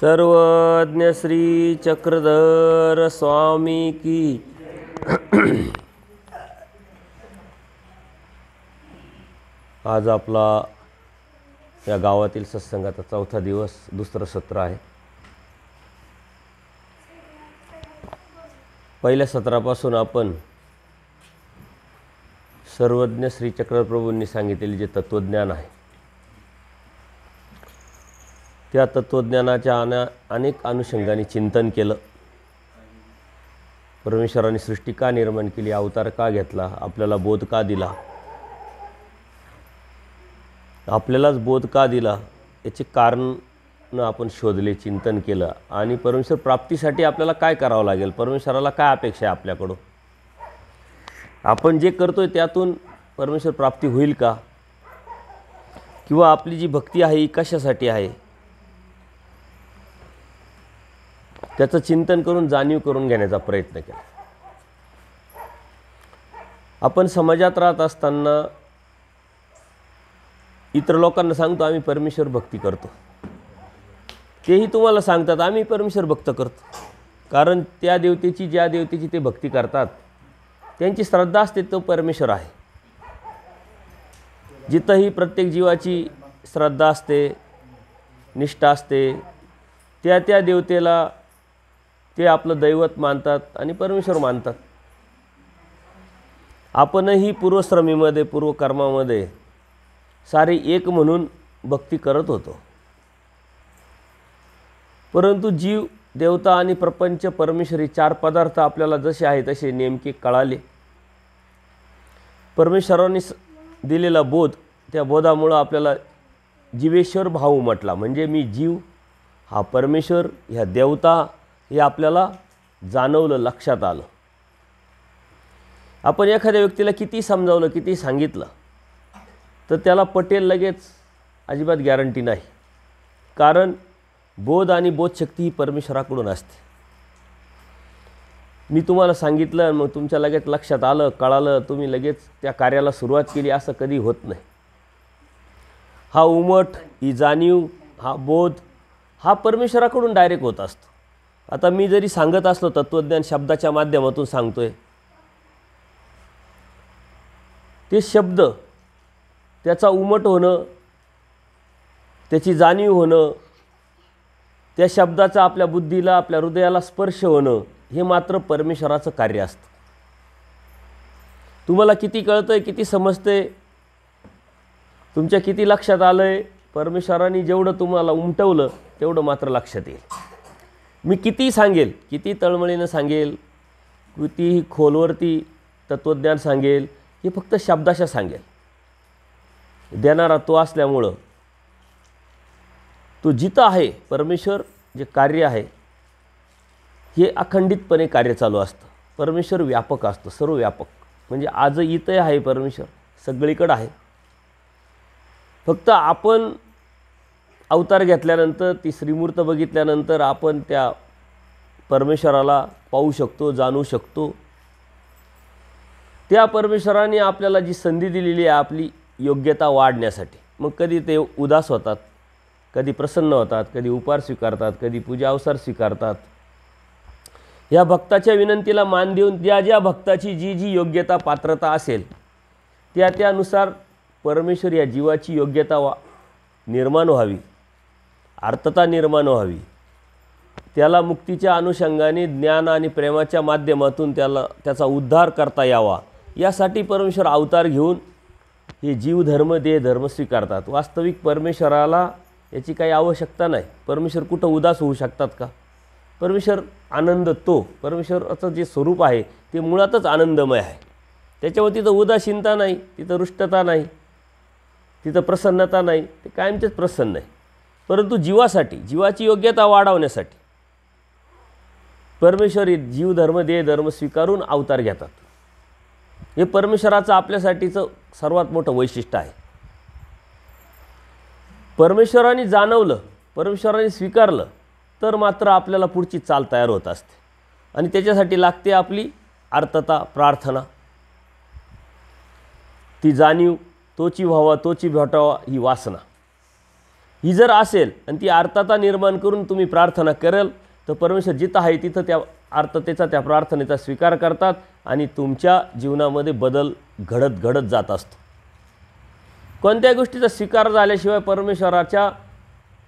सर्वज्ञ श्री चक्रधर स्वामी की। आज आपला या गावातील सत्संगाचा चौथा दिवस, दुसरं सत्र आहे। पहिल्या सत्रापासून आपण सर्वज्ञ श्री चक्रधर प्रभूंनी सांगितलेले जे तत्वज्ञान आहे त्या तत्वज्ञानाच्या अनेक अनुषंगाने चिंतन केलं। परमेश्वराने सृष्टी का निर्माण केली, अवतार का घेतला, आपल्याला बोध का दिला, आपल्यालाच बोध का दिला, याचे कारण आपण शोधले, चिंतन केलं। आणि परमेश्वर प्राप्तीसाठी आपल्याला काय करावं लागेल, परमेश्वराला काय अपेक्षा आहे आपल्याकडून, आपण जे करतोय त्यातून परमेश्वर प्राप्ती होईल का, किंवा आपली जी भक्ती आहे ही कशासाठी आहे, त्याचं चिंतन करून जाणीव करून घेण्याचा प्रयत्न केला। आपण समाजात राहत असताना इतर लोकांना सांगतो आम्ही परमेश्वर भक्ती करतो, तेही तुम्हाला सांगतात आम्ही परमेश्वर भक्त करतो, कारण त्या देवतेची, ज्या देवतेची ते भक्ती करतात त्यांची श्रद्धा असते तो परमेश्वर आहे। जिथंही प्रत्येक जीवाची श्रद्धा असते, निष्ठा असते, त्या त्या देवतेला ते आपलं दैवत मानतात आणि परमेश्वर मानतात। आपणही पूर्वश्रमीमध्ये, पूर्वकर्मामध्ये सारे एक म्हणून भक्ती करत होतो, परंतु जीव, देवता आणि प्रपंच, परमेश्वरी चार पदार्थ आपल्याला जसे आहे तसे नेमके कळाले। परमेश्वराने दिलेला बोध, त्या बोधामुळं आपल्याला जीवेश्वर भाव उमटला, म्हणजे मी जीव, हा परमेश्वर, ह्या देवता, हे आपल्याला जाणवलं, लक्षात आलं। आपण एखाद्या व्यक्तीला किती समजावलं, किती सांगितलं तर त्याला पटेल लगेच, अजिबात गॅरंटी नाही, कारण बोध आणि बोधशक्ती ही परमेश्वराकडून असते। मी तुम्हाला सांगितलं मग तुमच्या लगेच लक्षात आलं, कळालं, तुम्ही लगेच त्या कार्याला सुरुवात केली असं कधी होत नाही। हा उमट, ही जाणीव, हा बोध हा परमेश्वराकडून डायरेक्ट होत असतो। आता मी जरी सांगत असलो, तत्वज्ञान शब्दाच्या माध्यमातून सांगतोय, ते शब्द, त्याचा उमट होणं, त्याची जाणीव होणं, त्या शब्दाचा आपल्या बुद्धीला, आपल्या हृदयाला स्पर्श होणं, हे मात्र परमेश्वराचं कार्य असतं। तुम्हाला किती कळतंय, किती समजतंय, तुमच्या किती लक्षात आलंय, परमेश्वराने जेवढं तुम्हाला उमटवलं तेवढं मात्र लक्षात येईल। मी किती सांगेल, किती तळमळीनं सांगेल, कितीही खोलवरती तत्वज्ञान सांगेल, हे फक्त शब्दाशा सांगेल। देणारा तो असल्यामुळं तो जिथं आहे, परमेश्वर जे कार्य आहे हे अखंडितपणे कार्य चालू असतं। परमेश्वर व्यापक असतो, सर्व व्यापक, म्हणजे आज इथं आहे परमेश्वर, सगळीकडे आहे। फक्त आपण अवतार घेतल्यानंतर, ती श्रीमूर्त बघितल्यानंतर आपण त्या परमेश्वराला पाहू शकतो, जाणू शकतो। त्या परमेश्वराने आपल्याला जी संधी दिलेली आहे आपली योग्यता वाढण्यासाठी, मग कधी ते उदास होतात, कधी प्रसन्न होतात, कधी उपहार स्वीकारतात, कधी पूजा अवसर स्वीकारतात। या भक्ताच्या विनंतीला मान देऊन ज्या ज्या भक्ताची जी जी योग्यता, पात्रता असेल त्या त्यानुसार परमेश्वर या जीवाची योग्यता निर्माण व्हावी, आर्तता निर्माण व्हावी, त्याला मुक्तीच्या अनुषंगाने ज्ञान आणि प्रेमाच्या माध्यमातून त्याचा उद्धार करता यावा, यासाठी परमेश्वर अवतार घेऊन हे जीवधर्म, देहधर्म स्वीकारतात। वास्तविक परमेश्वराला याची काही आवश्यकता नाही। परमेश्वर कुठं उदास होऊ शकतात का? परमेश्वर आनंद, तो परमेश्वराचं जे स्वरूप आहे ते मुळातच आनंदमय आहे। त्याच्यावर तिथं उदासीनता नाही, तिथं रुष्टता नाही, तिथं प्रसन्नता नाही, ते कायमचेच प्रसन्न आहे। परंतु जीवासाठी, जीवाची योग्यता वाढवण्यासाठी परमेश्वर जीवधर्म, देहधर्म स्वीकारून अवतार घेतात। हे परमेश्वराचं आपल्यासाठीचं सर्वात मोठं वैशिष्ट्य आहे। परमेश्वराने जाणवलं, परमेश्वराने स्वीकारलं तर मात्र आपल्याला पुढची चाल तयार होत असते, आणि त्याच्यासाठी लागते आपली आर्तता, प्रार्थना, ती जाणीव, तोची व्हावा, तोची भेटावा, ही वासना। ही जर असेल आणि ती आर्तता निर्माण करून तुम्ही प्रार्थना कराल तर परमेश्वर जिथं आहे तिथं त्या आर्ततेचा, त्या प्रार्थनेचा स्वीकार करतात आणि तुमच्या जीवनामध्ये बदल घडत जात असतो. कोणत्याही गोष्टीचा स्वीकार झाल्याशिवाय परमेश्वराच्या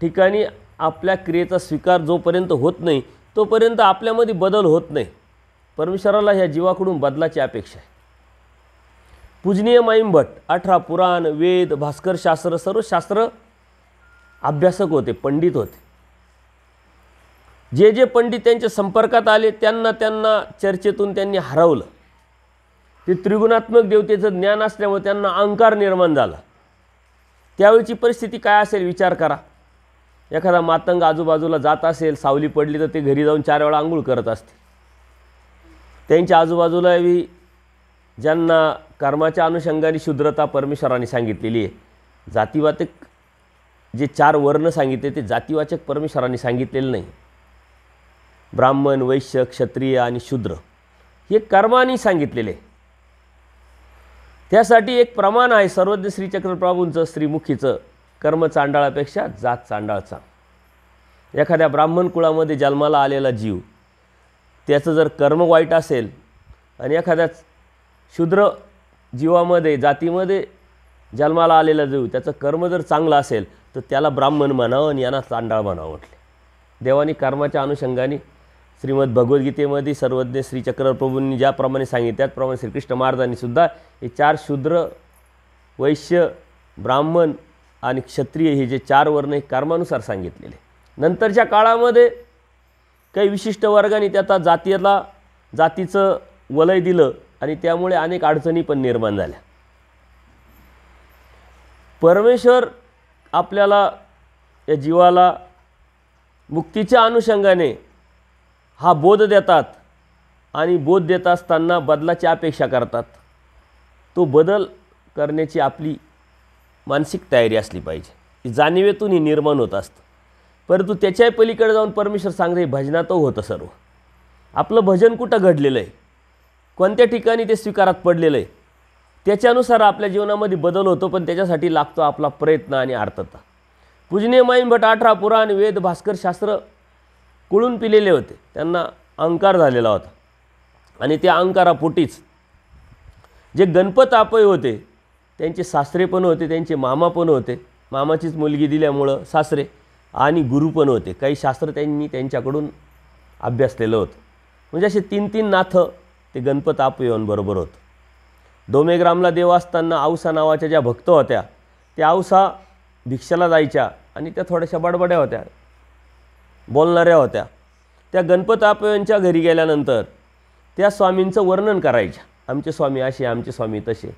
ठिकाणी आपल्या क्रियेचा स्वीकार जोपर्यंत होत नाही तोपर्यंत आपल्यामध्ये बदल होत नाही. परमेश्वराला ह्या जीवाकडून बदलाची अपेक्षा आहे. पूजनीय माईम भट्ट 18 पुराण, वेद, भास्कर शास्त्र, सर्व शास्त्र अभ्यासक होते, पंडित होते. जे जे पंडित त्यांच्या संपर्कात आले त्यांना चर्चेतून त्यांनी हरवलं. ते त्रिगुणात्मक देवतेचं ज्ञान असल्यामुळे त्यांना अहंकार निर्माण झाला. त्यावेळची परिस्थिती काय असेल विचार करा. एखादा मातंग आजूबाजूला जात असेल, सावली पडली तर ते घरी जाऊन 4 वेळा आंघोळ करत असते. त्यांच्या आजूबाजूला ज्यांना कर्माच्या अनुषंगाने शूद्रता परमेश्वराने सांगितलेली आहे. जातीवाचक जे 4 वर्ण सांगितले ते जातीवाचक परमेश्वराने श्रांगितलेले नाही. ब्राह्मण, वैश्य, क्षत्रिय आणि शूद्र हे कर्माने सांगितलेले. त्यासाठी एक प्रमाण आहे सर्वज्ञ श्री चक्रप्रभूंचं, श्रीमुखीचं, कर्म चांडाळापेक्षा जात चांडाळचा. एखाद्या ब्राह्मण कुळामध्ये जन्माला आलेला जीव त्याचं जर कर्म वाईट असेल आणि एखाद्या शूद्र जीवामध्ये, जातीमध्ये जन्माला आलेला जीव त्याचं कर्म जर चांगलं असेल तर त्याला ब्राह्मण म्हणावं आणि यांना चांडाळ म्हणावं म्हटले. देवानी कर्माच्या अनुषंगाने श्रीमद भगवद्गीतेमध्ये सर्वज्ञ श्री चक्रप्रभूंनी ज्याप्रमाणे सांगितले त्याचप्रमाणे श्रीकृष्ण महाराजांनी सुद्धा हे 4 शूद्र, वैश्य, ब्राह्मण आणि क्षत्रिय हे जे 4 वर्ण हे कर्मानुसार सांगितलेले. नंतरच्या काळामध्ये काही विशिष्ट वर्गाने त्याचा जातीचं वलय दिलं आणि त्यामुळे अनेक अडचणी पण निर्माण झाल्या. परमेश्वर आपल्याला या जीवाला मुक्तीच्या अनुषंगाने हा बोध देतात आणि बोध देत असताना बदलाची अपेक्षा करतात. तो बदल करण्याची आपली मानसिक तयारी असली पाहिजे. ती जाणीवेतून ही निर्माण होत असतं. परंतु त्याच्याही पलीकडे जाऊन परमेश्वर सांगते भजनात होतं सर्व. आपलं भजन कुठं घडलेलं आहे, कोणत्या ठिकाणी ते स्वीकारात पडलेलं आहे, त्याच्यानुसार आपल्या जीवनामध्ये बदल होतो. पण त्याच्यासाठी लागतो आपला प्रयत्न आणि आर्तता. पूजनीय माईम भट्ट 18 पुराण, वेद, भास्कर शास्त्र कुळून पिलेले होते. त्यांना अहंकार झालेला होता आणि त्या अहंकारापोटीच जे गणपत आपय होते त्यांचे सासरे पण होते, त्यांचे मामा पण होते. मामाचीच मुलगी दिल्यामुळं सासरे आणि गुरु पण होते. काही शास्त्र त्यांनी त्यांच्याकडून अभ्यासलेलं होतं. म्हणजे असे 3 नाथं ते गणपत आपयांबरोबर होतं. डोमेग्रामला देव असताना औसा नावाच्या ज्या भक्त होत्या त्या औसा भिक्षाला जायच्या आणि त्या थोड्याशा बडबड्या होत्या, बोलणाऱ्या होत्या. त्या गणपत आपयांच्या घरी गेल्यानंतर त्या स्वामींचं वर्णन करायच्या. आमचे स्वामी असे, आमचे स्वामी तसे.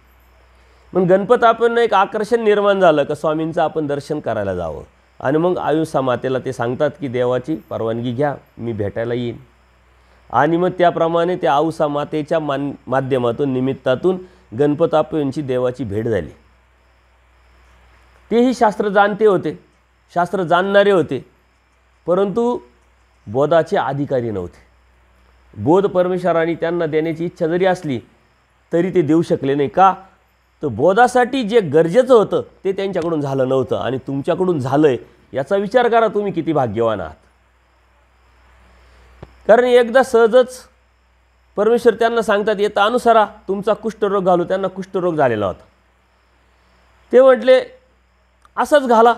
मग गणपत आपयांना एक आकर्षण निर्माण झालं का स्वामींचं आपण दर्शन करायला जावं. आणि मग आयुषा मातेला ते सांगतात की देवाची परवानगी घ्या, मी भेटायला येईन. आणि मग त्याप्रमाणे त्या औसा मातेच्या माध्यमातून, निमित्तातून गणपत आपयांची देवाची भेट झाली. तेही शास्त्र जाणते होते, शास्त्र जाणणारे होते, परंतु बोधाचे अधिकारी नव्हते. बोध परमेश्वराने त्यांना देण्याची इच्छा जरी असली तरी ते देऊ शकले नाही. का तर बोधासाठी जे गरजेचं होतं ते त्यांच्याकडून झालं नव्हतं. आणि तुमच्याकडून झालंय याचा विचार करा तुम्ही किती भाग्यवान आहात. कारण एकदा सहजच परमेश्वर त्यांना सांगतात येता अनुसारा तुमचा कुष्ठरोग घालू. त्यांना कुष्ठरोग झालेला होता. ते म्हटले असंच घाला.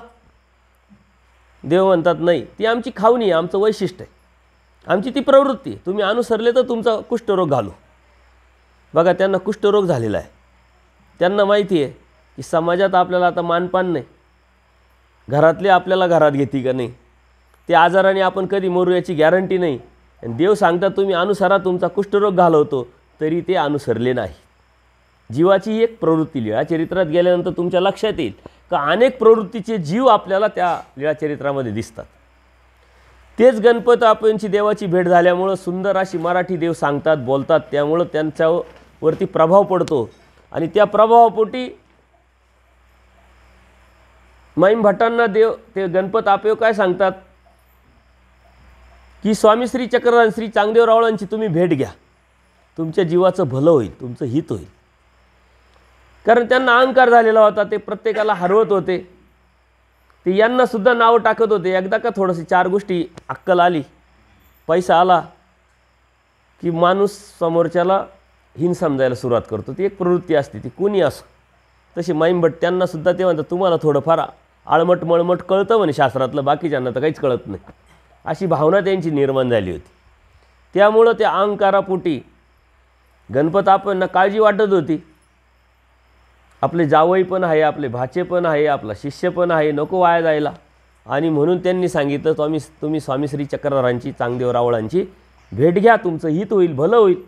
देव म्हणतात नाही, ती आमची खावणी आहे, आमचं वैशिष्ट्य आहे, आमची ती प्रवृत्ती आहे. तुम्ही अनुसरले तर तुमचा कुष्ठरोग घालू. बघा त्यांना कुष्ठरोग झालेला आहे. त्यांना माहिती आहे की समाजात आपल्याला आता मानपान नाही, घरातले आपल्याला घरात घेते का नाही, ते आजाराने आपण कधी मरू याची गॅरंटी नाही. आणि देव सांगतात तुम्ही अनुसरा, तुमचा कुष्ठरोग घालवतो, तरी ते अनुसरले नाही. जीवाची ही एक प्रवृत्ती लीळाचरित्रात गेल्यानंतर तुमच्या लक्षात येईल का अनेक प्रवृत्तीचे जीव आपल्याला त्या लीळाचरित्रामध्ये दिसतात. तेच गणपत आपयांची देवाची भेट झाल्यामुळं सुंदर अशी मराठी देव सांगतात, बोलतात. त्यामुळं त्यांच्यावरती प्रभाव पडतो आणि त्या प्रभावापोटी माईम भट्टांना ते गणपत आपयो काय सांगतात की स्वामी श्री चक्रधर श्री चांगदेवरावळांची तुम्ही भेट घ्या, तुमच्या जीवाचं भलं होईल, तुमचं हित होईल. कारण त्यांना अहंकार झालेला होता, ते प्रत्येकाला हरवत होते. ते यांनासुद्धा नावं टाकत होते. एकदा का थोडंसं 4 गोष्टी अक्कल आली, पैसा आला की माणूस समोरच्याला हीन समजायला सुरुवात करतो. ती एक प्रवृत्ती असते, ती कोणी असो. तशी माईमभट त्यांनासुद्धा ते म्हणतात तुम्हाला थोडंफार आळमट मळमट कळतं म्हणे शास्त्रातलं, बाकीच्यांना तर काहीच कळत नाही, अशी भावना त्यांची निर्माण झाली होती. त्यामुळं त्या अहंकारापोटी गणपत आपणना काळजी वाटत होती, आपले जावई पण आहे, आपले भाचे पण आहे, आपला शिष्य पण आहे, नको वाया जायला. आणि म्हणून त्यांनी सांगितलं तुम्ही स्वामी श्री चक्रधरांची, चांगदेव रावळांची भेट घ्या, तुमचं हित होईल, भलं होईल.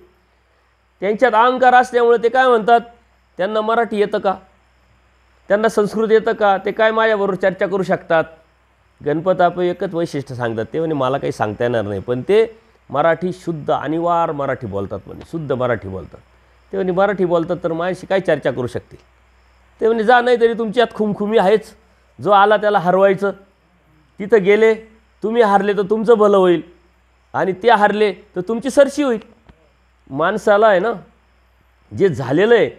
त्यांच्यात अहंकार असल्यामुळे ते काय म्हणतात, त्यांना मराठी येतं का, त्यांना संस्कृत येतं का, ते काय माझ्याबरोबर चर्चा करू शकतात. गणपत आपण एकच वैशिष्ट्य सांगतात, ते म्हणे मला काही सांगता येणार नाही, पण ते मराठी शुद्ध अनिवार्य मराठी बोलतात, म्हणे शुद्ध मराठी बोलतात. ते म्हणे मराठी बोलतात तर माझ्याशी काय चर्चा करू शकतील. ते म्हणे जा, नाही तरी तुमच्यात खुमखुमी आहेच, जो आला त्याला हरवायचं. तिथं गेले, तुम्ही हारले तर तुमचं भलं होईल, आणि ते हारले तर तुमची सरशी होईल. माणसाला आहे ना, जे झालेलं आहे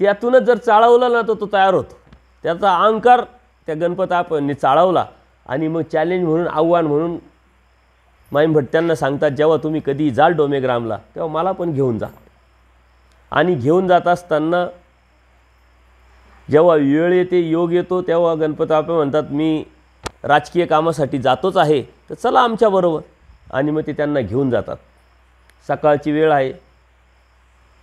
त्यातूनच जर चाळवलं ना तो तयार होतो. त्याचा अहंकार त्या गणपत आपण चाळवला, आणि मग चॅलेंज म्हणून, आव्हान म्हणून माईमभट त्यांना सांगतात, जेव्हा तुम्ही कधी जाल डोमेग्रामला तेव्हा मला पण घेऊन जा. आणि घेऊन जात असताना जेव्हा वेळ येते, योग येतो, तेव्हा गणपत आपण म्हणतात मी राजकीय कामासाठी जातोच आहे, तर चला आमच्याबरोबर. आणि मग ते त्यांना घेऊन जातात. सकाळची वेळ आहे,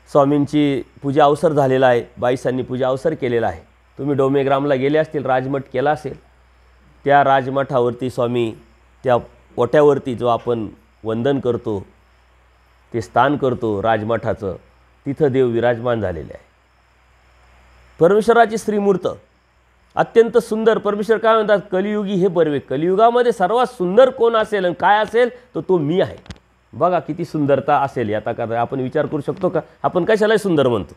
स्वामींची पूजा अवसर झालेला आहे, बाईसांनी पूजा अवसर केलेला आहे. तुम्ही डोमेग्रामला गेले असतील, राजमठ केला असेल. त्या राजमठावरती स्वामी, त्या ओट्यावरती जो आपण वंदन करतो, ते स्थान करतो राजमठाचं, तिथं देव विराजमान झालेले आहे. परमेश्वराची श्रीमूर्त अत्यंत सुंदर. परमेश्वर काय म्हणतात, कलियुगी हे बर्वे, कलियुगामध्ये सर्वात सुंदर कोण असेल आणि काय असेल तर तो मी आहे. बघा किती सुंदरता असेल. आता का आपण विचार करू शकतो का, आपण कशालाही सुंदर म्हणतो.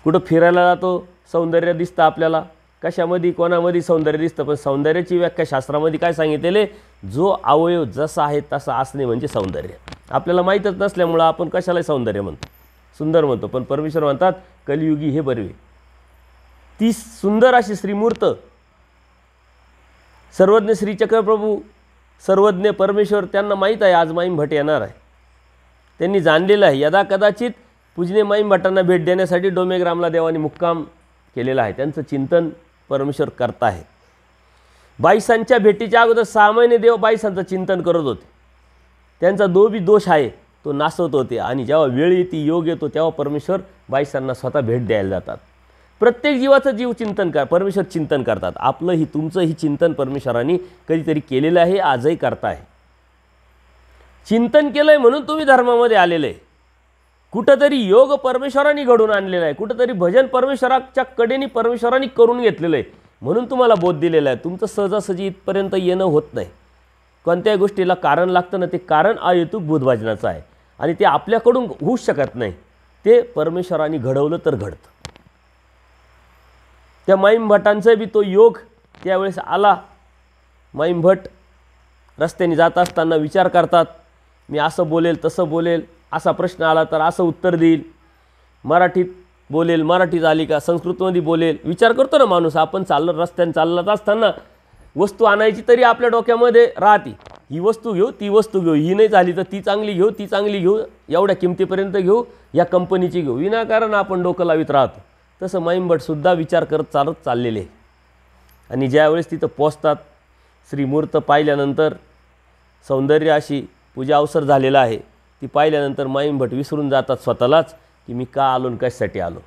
कुठं फिरायला जातो, सौंदर्य दिसतं आपल्याला, कशामध्ये कोणामध्ये सौंदर्य दिसतं, पण सौंदर्याची व्याख्या शास्त्रामध्ये काय सांगितलेले, जो अवयव जसा आहे तसा असणे म्हणजे सौंदर्य. आपल्याला माहीतच नसल्यामुळं आपण कशालाही सौंदर्य म्हणतो, सुंदर म्हणतो. पण परमेश्वर म्हणतात कलियुगी हे बर्वे. ती सुंदर अशी श्रीमूर्त, सर्वज्ञ श्री चक्रप्रभू, सर्वज्ञ परमेश्वर, त्यांना माहीत आहे आज माईमभट येणार आहे. त्यांनी जाणलेलं आहे. यदा कदाचित पूजनीय माईमभटांना भेट देण्यासाठी डोमेग्रामला देवाने मुक्काम केलेला आहे. त्यांचं चिंतन परमेश्वर करत आहे. बाईसांच्या भेटीच्या अगोदर 6 महिने देव बाईसांचं चिंतन करत होते. त्यांचा दोष आहे तो नासवत होते. आणि जेव्हा वेळ येते, योग येतो, तेव्हा परमेश्वर बाईसांना स्वतः भेट द्यायला जातात. प्रत्येक जीवाचं जीव चिंतन परमेश्वर चिंतन करतात. आपलंही तुमचंही चिंतन परमेश्वरांनी कधीतरी केलेलं आहे, आजही करताय. चिंतन केलंय म्हणून तुम्ही धर्मामध्ये आलेले आहे. कुठंतरी योग परमेश्वरांनी घडून आणलेला आहे, कुठंतरी भजन परमेश्वराच्या कडेने परमेश्वरांनी करून घेतलेलं आहे, म्हणून तुम्हाला बोध दिलेला आहे. तुमचं सहजासहजी इथपर्यंत येणं होत नाही. कोणत्याही गोष्टीला कारण लागतं ना, ते कारण अहेतुक बोधभाजनाचं आहे, आणि ते आपल्याकडून होऊच शकत नाही. ते परमेश्वरांनी घडवलं तर घडतं. त्या माईमभटांचा बी तो योग त्यावेळेस आला. माईमभट रस्त्याने जात असताना विचार करतात, मी असं बोलेल, तसं बोलेल, असा प्रश्न आला तर असं उत्तर देईल, मराठीत बोलेल, मराठीत आली का, संस्कृतमध्ये बोलेल. विचार करतो ना माणूस. आपण रस्त्याने चालत असताना वस्तू आणायची तरी आपल्या डोक्यामध्ये राहते, ही वस्तू घेऊ, ती वस्तू घेऊ, ही नाही झाली तर ती चांगली घेऊ, ती चांगली घेऊ, एवढ्या किमतीपर्यंत घेऊ, या कंपनीची घेऊ. विनाकारण आपण डोकं लावित राहतो. तसं माईमभटसुद्धा विचार करत चाललेले. आणि ज्यावेळेस तिथं पोचतात, श्रीमूर्त पाहिल्यानंतर, सौंदर्य अशी पूजा अवसर झालेला आहे, ती पाहिल्यानंतर माईमभट विसरून जातात स्वतःलाच की मी का आलो आणि कशासाठी आलो.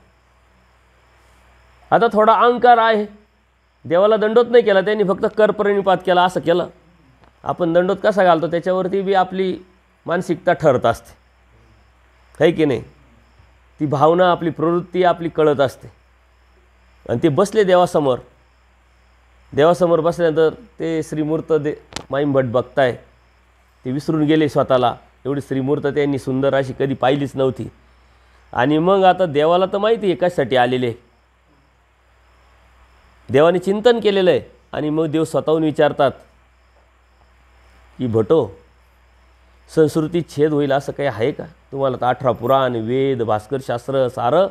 आता थोडा अहंकार आहे. देवाला दंडोत नाही केला त्यांनी, फक्त करप्रणिपात केला, असं केलं. आपण दंडोत कसा घालतो त्याच्यावरती बी आपली मानसिकता ठरत असते, है की नाही. ती भावना, आपली प्रवृत्ती आपली कळत असते. आणि ते बसले देवासमोर. देवासमोर बसल्यानंतर ते श्रीमूर्त माईमभट बघताय. ते विसरून गेले स्वतःला. एवढी श्रीमूर्त त्यांनी सुंदर अशी कधी पाहिलीच नव्हती. आणि मग आता देवाला तर माहिती आहे कशासाठी आलेले. देवाने चिंतन केलेलं आहे. आणि मग देव स्वतःहून विचारतात की भटो, संस्कृतीत छेद होईल असं काही आहे का. तुम्हाला तर 18 पुराण, वेद, भास्करशास्त्र, सारं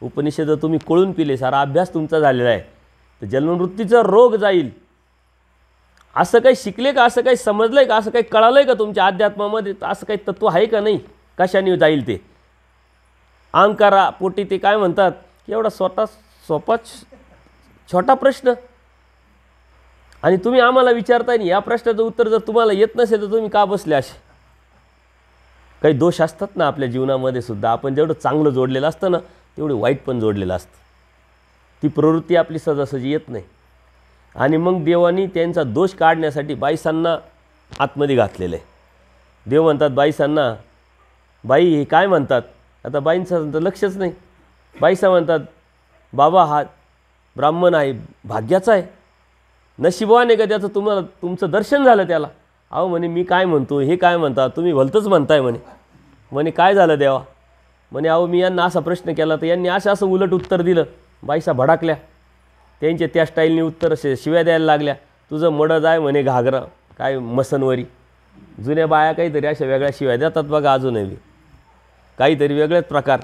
उपनिषद तुम्ही कळून पिले, सारा अभ्यास तुमचा झालेला आहे. तर जन्ममृत्यूचा रोग जाईल असं काही शिकले का, असं काही समजलं आहे का, असं काही कळालं आहे का तुमच्या अध्यात्मामध्ये, असं काही तत्त्व आहे का नाही, कशाने जाईल ते. अहंकारा पोटी ते काय म्हणतात की एवढा सोपा छोटा प्रश्न आणि तुम्ही आम्हाला विचारताय. या प्रश्नाचं उत्तर जर तुम्हाला येत नसेल तर तुम्ही का बसले असे. काही दोष असतात ना आपल्या जीवनामध्ये सुद्धा. आपण जेवढं चांगलं जोडलेलं असतं ना तेवढं वाईट पण जोडलेलं असतं. ती प्रवृत्ती आपली सहजासहजी येत नाही. आणि मग देवानी त्यांचा दोष काढण्यासाठी बाईसांना आतमध्ये घातलेलं आहे. देव म्हणतात बाईसांना, बाई हे काय म्हणतात. आता बाईंचं तर लक्षच नाही. बाईसा म्हणतात बाबा हा ब्राह्मण आहे, भाग्याचा आहे, नशिबवान आहे का त्याचं तुमचं दर्शन झालं त्याला. अहो म्हणे मी काय म्हणतो, हे काय म्हणता, तुम्ही भलतंच म्हणताय म्हणे. म्हणे काय झालं देवा. म्हणे अहो मी यांना असा प्रश्न केला तर यांनी असं उलट उत्तर दिलं. बाईसा भडाकल्या. त्यांच्या त्या स्टाईलने उत्तर शिव्या द्यायला लागल्या. तुझं मडं जाय म्हणे घागरा काय मसनवरी. जुन्या बाया काहीतरी अशा वेगळ्या शिव्या देतात बघा अजूनही, काहीतरी वेगळेच प्रकार.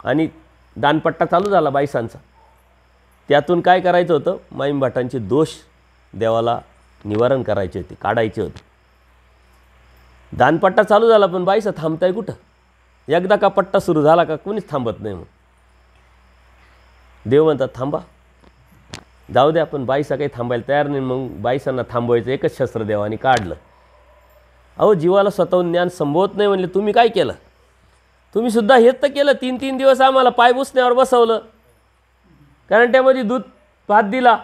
आणि दानपट्टा चालू झाला बाईसांचा. त्यातून काय करायचं होतं, माईंभटांचे दोष देवाला निवारण करायचे होते, काढायचे होते. दानपट्टा चालू झाला पण बाईसा थांबताय कुठं. एकदा का पट्टा सुरू झाला का कोणीच थांबत नाही. मग देव म्हणतात थांबा, जाऊ द्या. पण बाईसा काही थांबायला तयार नाही. मग बाईसांना थांबवायचं एकच शस्त्र देवाने काढलं. अहो जीवाला स्वतःहून ज्ञान संभवत नाही म्हणले तुम्ही काय केलं. तुम्ही सुद्धा हेच तर केलं. 3-3 दिवस आम्हाला पायपुसण्यावर बसवलं, कारण त्यामध्ये दूध भात दिला.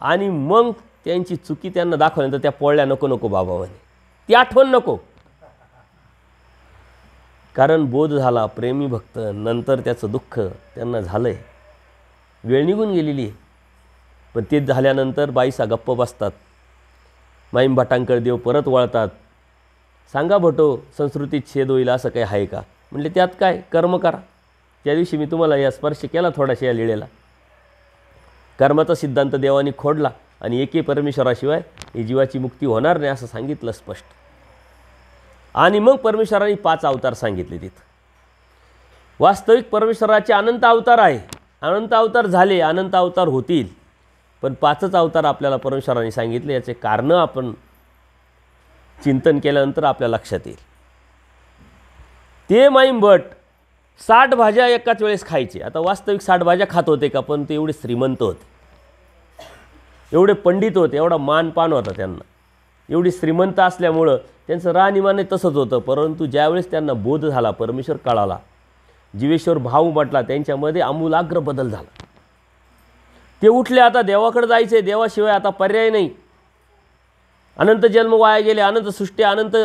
आणि मग त्यांची चुकी त्यांना दाखवल्यानंतर त्या पोळल्या नको नको बाबा म्हणे, ती आठवण नको. कारण बोध झाला प्रेमी भक्त, नंतर त्याचं दुःख त्यांना झालं आहे, वेळ निघून गेलेली आहे. पण ते झाल्यानंतर बाईसा गप्प बसतात. माईंभटांकडे देव परत वळतात. सांगा भटो संस्कृतीत छेद होईल असं काही आहे का. म्हणले त्यात काय, कर्म करा. त्या दिवशी मी तुम्हाला या स्पर्श केला थोडाशा या लिळेला. कर्माचा सिद्धांत देवानी खोडला आणि एके परमेश्वराशिवाय ही जीवाची मुक्ती होणार नाही असं सांगितलं स्पष्ट. आणि मग परमेश्वराने 5 अवतार सांगितले तिथं. वास्तविक परमेश्वराचे अनंत अवतार आहे, अनंत अवतार झाले, अनंत अवतार होतील. पण 5च अवतार आपल्याला परमेश्वराने सांगितले. याचे कारणं आपण चिंतन केल्यानंतर आपल्या लक्षात येईल. ते माईंभट 60 भाज्या एकाच वेळेस खायचे. आता वास्तविक 60 भाज्या खात होते का, पण ते एवढे श्रीमंत होते, एवढे पंडित होते, एवढा मानपान होता त्यांना. एवढी श्रीमंत असल्यामुळं त्यांचं राहणीमान तसंच होतं. परंतु ज्यावेळेस त्यांना बोध झाला, परमेश्वर कळाला, जीवेश्वर भाव उमटला, त्यांच्यामध्ये आमूलाग्र बदल झाला. ते उठले, आता देवाकडे जायचे, देवाशिवाय आता पर्याय नाही. अनंत जन्म वाया गेले, अनंत सृष्टी, अनंत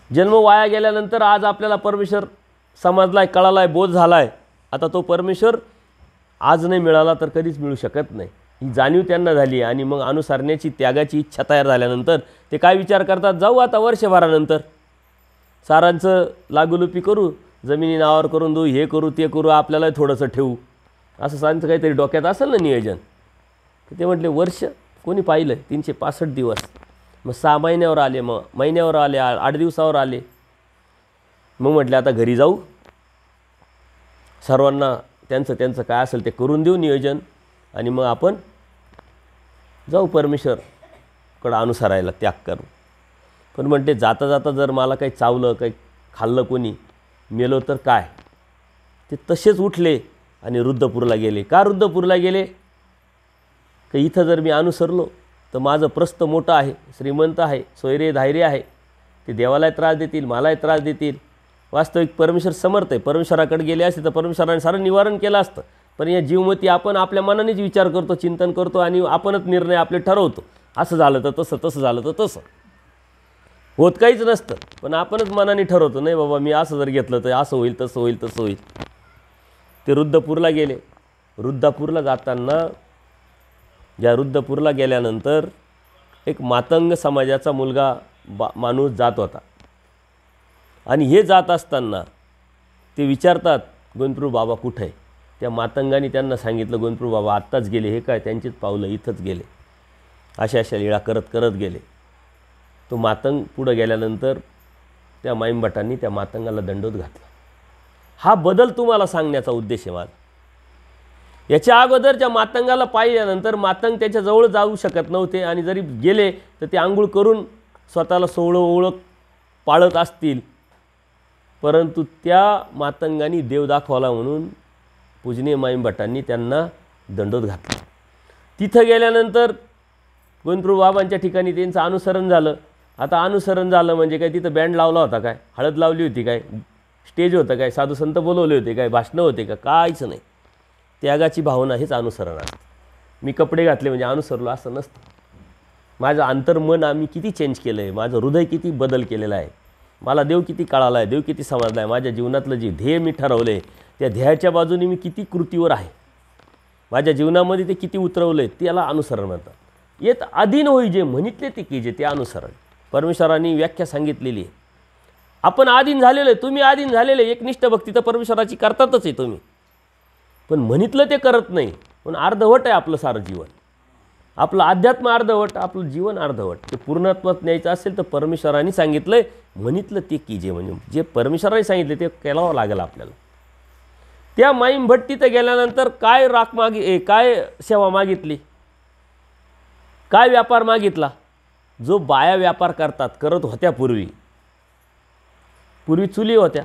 जन्म वाया गेल्यानंतर आज आपल्याला परमेश्वर समजलाय, कळालाय, बोध झालाय. आता तो परमेश्वर आज नाही मिळाला तर कधीच मिळू शकत नाही, ही जाणीव त्यांना झाली. आणि मग अनुसरण्याची त्यागाची इच्छा तयार झाल्यानंतर ते काय विचार करतात, जाऊ आता वर्षभरानंतर सारांचं लागुलुपी करू, जमिनी नावावर करून देऊ, हे करू ते करू, आपल्याला थोडंसं ठेवू, असं सांगतं काहीतरी डोक्यात असेल ना नियोजन. ते म्हटले वर्ष कोणी पाहिलं, 365 दिवस. मग 6 महिन्यावर आले, मग महिन्यावर आले, 8 दिवसावर आले. मग म्हटले आता घरी जाऊ, सर्वांना त्यांचं काय असेल ते करून देऊ नियोजन, आणि मग आपण जाऊ परमेश्वरकडं अनुसरायला, त्याग करू. पण म्हणते जाता जाता जर मला काही चावलं, काही खाल्लं, कोणी मेलो तर काय. ते तसेच उठले आणि रुद्रपूरला गेले. का रुद्रपूरला गेले, की इथं जर मी अनुसरलो तर माझं प्रस्थ मोठं आहे, श्रीमंत आहे, सोयरे धायरे आहे, ते देवालाही त्रास देतील, मलाही त्रास देतील. वास्तविक परमेश्वर समर्थ आहे. परमेश्वराकडे गेले असते तर परमेश्वराने सारं निवारण केलं असतं. पण या जीवमती आपण आपल्या मनानेच विचार करतो, चिंतन करतो, आणि आपणच निर्णय आपले ठरवतो. असं झालं तर तसं, तसं झालं तर तसं, होत काहीच नसतं. पण आपणच मनाने ठरवतो, नाही बाबा मी असं जर घेतलं तर असं होईल, तसं होईल, तसं होईल. ते रुद्रपूरला गेले. रुद्रपूरला जाताना, ज्या रुद्रपूरला गेल्यानंतर एक मातंग समाजाचा मुलगा माणूस जात होता. आणि हे जात असताना ते विचारतात गोविंदप्रभू बाबा कुठे आहे. त्या मातंगाने त्यांना सांगितलं गोविंदप्रभू बाबा आत्ताच गेले. हे काय, त्यांचीच पावलं इथंच गेले. अशा अशा लीळा करत करत गेले. तो मातंग पुढं गेल्यानंतर त्या माईंभटांनी त्या मातंगाला दंडोत घातला. हा बदल तुम्हाला सांगण्याचा उद्देश आहे माझा. याच्या अगोदरच्या मातंगाला पाहिल्यानंतर मातंग त्याच्याजवळ जाऊ शकत नव्हते आणि जरी गेले तर ते आंघोळ करून स्वतःला सोवळं ओळख पाळत असतील, परंतु त्या मातंगांनी देव दाखवला म्हणून पूजनीय माईम भट्टांनी त्यांना दंडोत घातला. तिथं गेल्यानंतर गोविंदप्रभू बाबांच्या ठिकाणी त्यांचं अनुसरण झालं. आता अनुसरण झालं म्हणजे काय, तिथं बँड लावला होता काय, हळद लावली होती काय, स्टेज होतं काय, साधू संत बोलवले होते काय, भाषणं होते का, काहीच नाही. त्यागाची भावना हेच अनुसरण असतं. मी कपडे घातले म्हणजे अनुसरलो असं नसतं. माझं अंतर्मन आम्ही किती चेंज केलं आहे, माझं हृदय किती बदल केलेला आहे, मला देव किती कळाला आहे, देव किती समजला आहे, माझ्या जीवनातलं जे ध्येय मी ठरवलं आहे त्या ध्येयाच्या बाजूने मी किती कृतीवर आहे, माझ्या जीवनामध्ये ते किती उतरवलं आहे, त्याला अनुसरण म्हणतात. येत अधीन होई जे म्हणितले ते की जे ते अनुसरण. परमेश्वरांनी व्याख्या सांगितलेली आहे. आपण अधीन झालेलं आहे, तुम्ही अधीन झालेले, एकनिष्ठ भक्ती तर परमेश्वराची करतातच आहे तुम्ही, पण म्हणितलं ते करत नाही. पण अर्धवट आहे आपलं सारं जीवन, आपलं अध्यात्म अर्धवट, आपलं जीवन अर्धवट. ते पूर्णत्वात न्यायचं असेल तर परमेश्वरांनी सांगितलं आहे म्हणितलं ते की जे, म्हणजे जे परमेश्वरांनी सांगितले ते करावं लागेल आपल्याला. त्या माईम भट्ट तिथं गेल्यानंतर काय काय सेवा मागितली, काय व्यापार मागितला, जो बाया व्यापार करत होत्या पूर्वी चुली होत्या,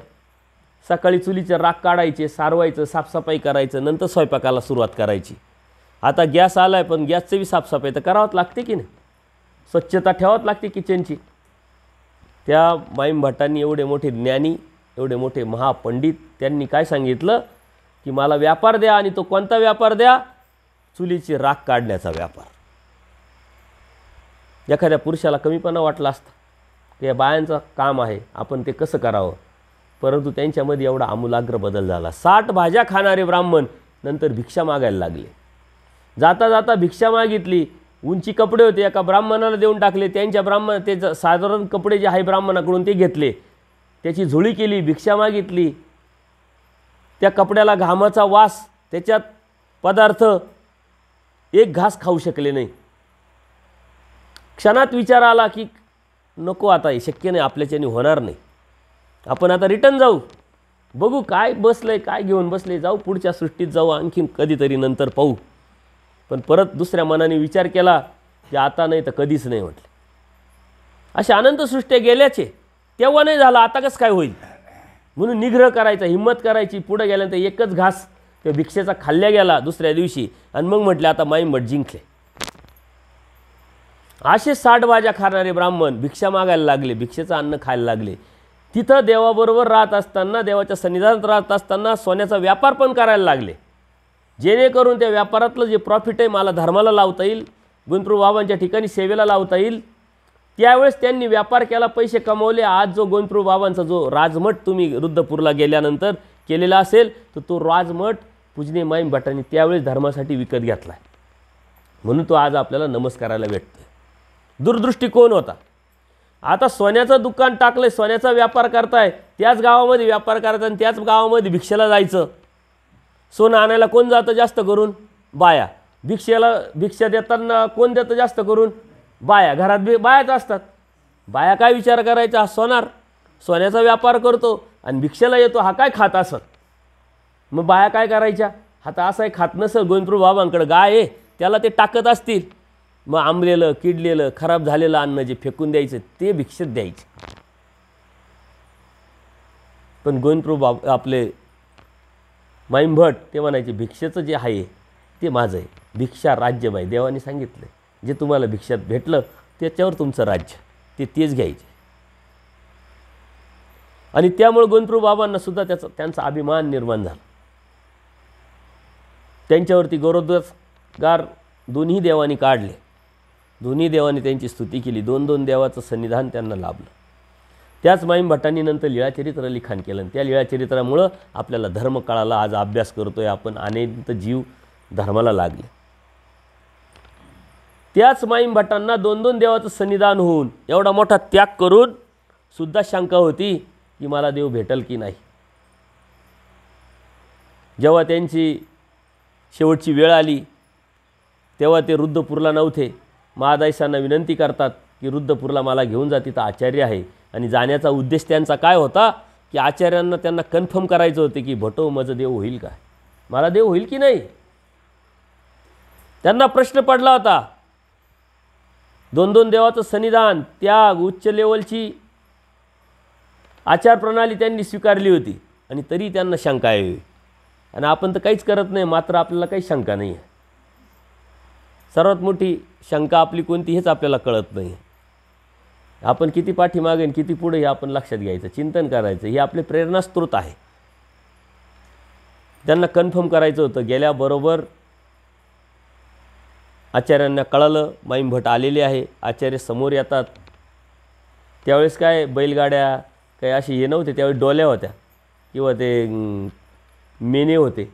सकाळी चुलीचे राख काढायचे, सारवायचं, साफसफाई करायचं, नंतर स्वयंपाकाला सुरुवात करायची. आता गॅस आला आहे पण गॅसची बी साफसफाई तर करावंच लागते की नाही, स्वच्छता ठेवावंच लागते किचनची. त्या माईम भट्टांनी एवढे मोठे ज्ञानी, एवढे मोठे महापंडित, त्यांनी काय सांगितलं की मला व्यापार द्या, आणि तो कोणता व्यापार द्या, चुलीची राख काढण्याचा व्यापार. एखाद्या पुरुषाला कमीपणा वाटला असता की या बायांचं काम आहे, आपण ते कसं करावं, परंतु त्यांच्यामध्ये एवढा आमूलाग्र बदल झाला. 60 भाज्या खाणारे ब्राह्मण नंतर भिक्षा मागायला लागले. जाता जाता भिक्षा मागितली, उंची कपडे होते एका ब्राह्मणाला देऊन टाकले, त्यांच्या ते साधारण कपडे जे आहे ब्राह्मणाकडून ते घेतले, त्याची झोळी केली, भिक्षा मागितली. त्या कपड्याला घामाचा वास, त्याच्यात पदार्थ, एक घास खाऊ शकले नाही. क्षणात विचार आला की नको, आता हे शक्य नाही, आपल्याच्याने होणार नाही, आपण आता रिटर्न जाऊ, बघू काय बसलंय, काय घेऊन बसले, जाऊ पुढच्या सृष्टीत जाऊ, आणखीन कधीतरी नंतर पाहू. पण परत दुसऱ्या मनाने विचार केला की आता नाही तर कधीच नाही म्हटले. अशा अनंत सृष्ट्या गेल्याचे, तेव्हा नाही झालं, आता कसं काय होईल, म्हणून निग्रह करायचा, हिंमत करायची. पुढे गेल्यानंतर एकच घास त्या भिक्षेचा खाल्ल्या गेला दुसऱ्या दिवशी, आणि मग म्हटले आता माईम भट्ट जिंकले. असे 60 भाज्या खाणारे ब्राह्मण भिक्षा मागायला लागले, भिक्षेचं अन्न खायला लागले. तिथं देवाबरोबर राहत असताना, देवाच्या सन्निधानात राहत असताना सोन्याचा व्यापार पण करायला लागले, जेणेकरून त्या व्यापारातलं जे प्रॉफिट आहे मला धर्माला लावता येईल, गोविंदप्रभू बाबांच्या ठिकाणी सेवेला लावता येईल. त्यावेळेस त्यांनी व्यापार केला, पैसे कमवले. आज जो गोविंदप्रभू बाबांचा जो राजमठ तुम्ही रुद्रपूरला गेल्यानंतर केलेला असेल, तर तो राजमठ पूजनीय माईम भट्टांनी त्यावेळेस धर्मासाठी विकत घेतला, म्हणून तो आज आपल्याला नमस्काराला भेटतो. दूरदृष्टिकोन होता. आता सोन्याचं दुकान टाकलंय, सोन्याचा व्यापार करताय, त्याच गावामध्ये व्यापार करायचा आणि त्याच गावामध्ये भिक्षेला जायचं. सोनं आणायला कोण जातं जास्त करून, बाया. भिक्षा देताना कोण देतं जास्त करून, बाया. घरात बायाच असतात. बाया काय विचार करायचा, हा सोन्याचा व्यापार करतो आणि भिक्षेला येतो, हा काय खात असत. मग बाया काय करायच्या, हा तर असं खात नसेल, गोविंदप्रभू बाबांकडे गाय आहे, त्याला ते टाकत असतील. मग आंबलेलं, किडलेलं, खराब झालेलं अन्न जे फेकून द्यायचं ते भिक्षेत द्यायचे. पण गोविंदप्रभू आपले माईम भट्ट ते म्हणायचे भिक्षेचं जे आहे ते माझं आहे, भिक्षा राज्य आहे. देवाने सांगितलं जे तुम्हाला भिक्षात भेटलं त्याच्यावर तुमचं राज्य, तेच घ्यायचे. आणि त्यामुळे गोविंदप्रभू बाबांना सुद्धा त्यांचा अभिमान निर्माण झाला. त्यांच्यावरती गौरवोद्गार दोन्ही देवांनी काढले, दोन्ही देवांनी त्यांची स्तुती केली, 2 देवाचं सन्निधान त्यांना लाभलं. त्याच माईम भट्टांनी नंतर लीळाचरित्र लिखाण केलं. त्या लीळाचरित्रामुळं आपल्याला धर्म कळाला. आज अभ्यास करतोय आपण, अनेक जीव धर्माला लागले. त्याच माईम भट्टांना 2 देवाचं सन्निधान होऊन एवढा मोठा त्याग करून सुद्धा शंका होती की मला देव भेटेल की नाही. जेव्हा त्यांची शेवटची वेळ आली तेव्हा ते रुद्रपूरला नव्हते. महादायसांना विनंती करतात की रुद्रपूरला मला घेऊन जा, तिथं आचार्य आहे. आणि जाण्याचा उद्देश त्यांचा काय होता की आचार्यांना त्यांना कन्फर्म करायचं होते की भटो माझं देव होईल का, मला देव होईल की नाही. त्यांना प्रश्न पडला होता, 2-2 देवाचं सन्निधान, त्याग, उच्च लेवलची आचारप्रणाली त्यांनी स्वीकारली होती आणि तरी त्यांना शंका आहे. आणि आपण तर काहीच करत नाही, मात्र आपल्याला काही शंका नाही आहे. सर्वात मोठी शंका आपली कोणती हेच आपल्याला कळत नाही. आपण किती पाठीमागे आणि किती पुढे हे आपण लक्षात घ्यायचं, चिंतन करायचं. हे आपले प्रेरणास्त्रोत आहे. त्यांना कन्फर्म करायचं होतं. गेल्याबरोबर आचार्यांना कळालं माईम भट आलेले आहे. आचार्य समोर येतात. त्यावेळेस काय बैलगाड्या काही असे हे नव्हते, त्यावेळेस डोल्या होत्या किंवा ते मेने होते.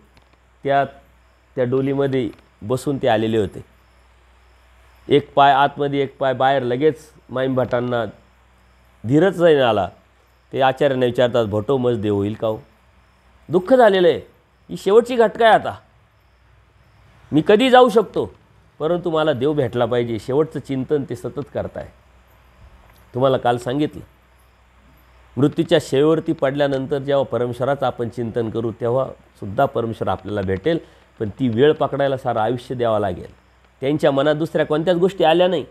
त्या डोलीमध्ये बसून ते आलेले होते. एक पाय आतमध्ये एक पाय बाहेर. लगेच माईम भटांना धीरच जाईन आला. ते आचार्यांना विचारतात, भटो मज देव होईल का हो? दुःख झालेलं आहे, ही शेवटची घटका आहे. आता मी कधी जाऊ शकतो, परंतु मला देव भेटला पाहिजे. शेवटचं चिंतन ते सतत करताय. तुम्हाला काल सांगितलं, मृत्यूच्या शेवटी पडल्यानंतर जेव्हा परमेश्वराचं आपण चिंतन करू तेव्हा सुद्धा परमेश्वर आपल्याला भेटेल. पण ती वेळ पकडायला सारं आयुष्य द्यावं लागेल. त्यांच्या मनात दुसऱ्या कोणत्याच गोष्टी आल्या नाही.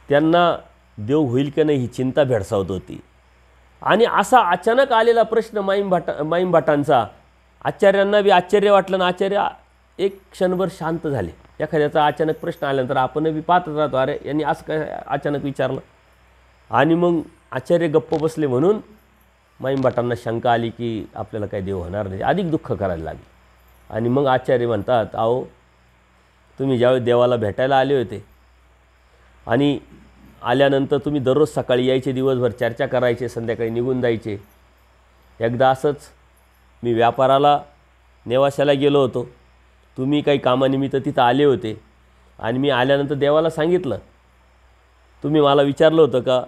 त्यांना देव होईल की नाही ही चिंता भेडसावत होती. आणि असा अचानक आलेला प्रश्न माईम भटांचा आचार्यांना बी आश्चर्य वाटलं ना. आचार्य एक क्षणभर शांत झाले. एखाद्याचा अचानक प्रश्न आल्यानंतर आपण बी पाहतच राहतो, अरे यांनी असं काय अचानक विचारलं. आणि मग आचार्य गप्प बसले. म्हणून माईम भटांना शंका आली की आपल्याला काही देव होणार नाही. अधिक दुःख करायला लागले. आणि मग आचार्य म्हणतात, अहो तुम्ही ज्यावेळी देवाला भेटायला आले होते आणि आल्यानंतर तुम्ही दररोज सकाळी यायचे, दिवसभर चर्चा करायचे, संध्याकाळी निघून जायचे. एकदा असंच मी व्यापाराला नेवाशाला गेलो होतो. तुम्ही काही कामानिमित्त तिथं आले होते आणि मी आल्यानंतर देवाला सांगितलं. तुम्ही मला विचारलं होतं का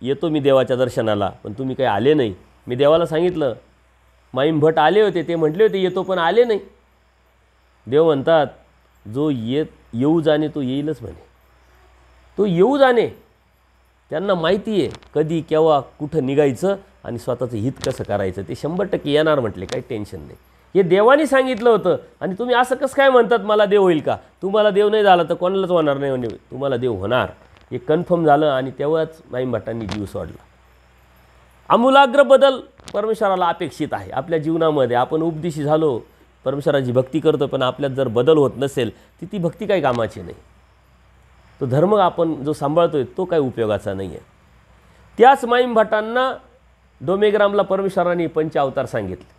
येतो मी देवाच्या दर्शनाला, पण तुम्ही काही आले नाही. मी देवाला सांगितलं. माईम भट आले होते, ते म्हटले होते येतो, पण आले नाही. देव म्हणतात, जो येऊ जाणे तो येईलच म्हणे. तो येऊ जाणे. त्यांना माहिती आहे कधी केव्हा कुठं निघायचं आणि स्वतःचं हित कसं करायचं. ते 100% येणार म्हटले, काही टेन्शन नाही. हे देवाने सांगितलं होतं. आणि तुम्ही असं कसं काय म्हणतात मला देव होईल का? तुम्हाला देव नाही झाला तर कोणालाच होणार नाही. म्हणजे तुम्हाला देव होणार हे कन्फर्म झालं. आणि तेव्हाच माईम भटांनी जीव सोडला. आमूलाग्र बदल परमेश्वराला अपेक्षित आहे आपल्या जीवनामध्ये. आपण उपदेशी झालो, परमेश्वराची भक्ती करतो, पण आपल्यात जर बदल होत नसेल तर ती भक्ती काही कामाची नाही. तो धर्म आपण जो सांभाळतोय तो काही उपयोगाचा नाही आहे. त्याच माईम भटांना डोमेग्रामला परमेश्वराने पंचावतार सांगितले.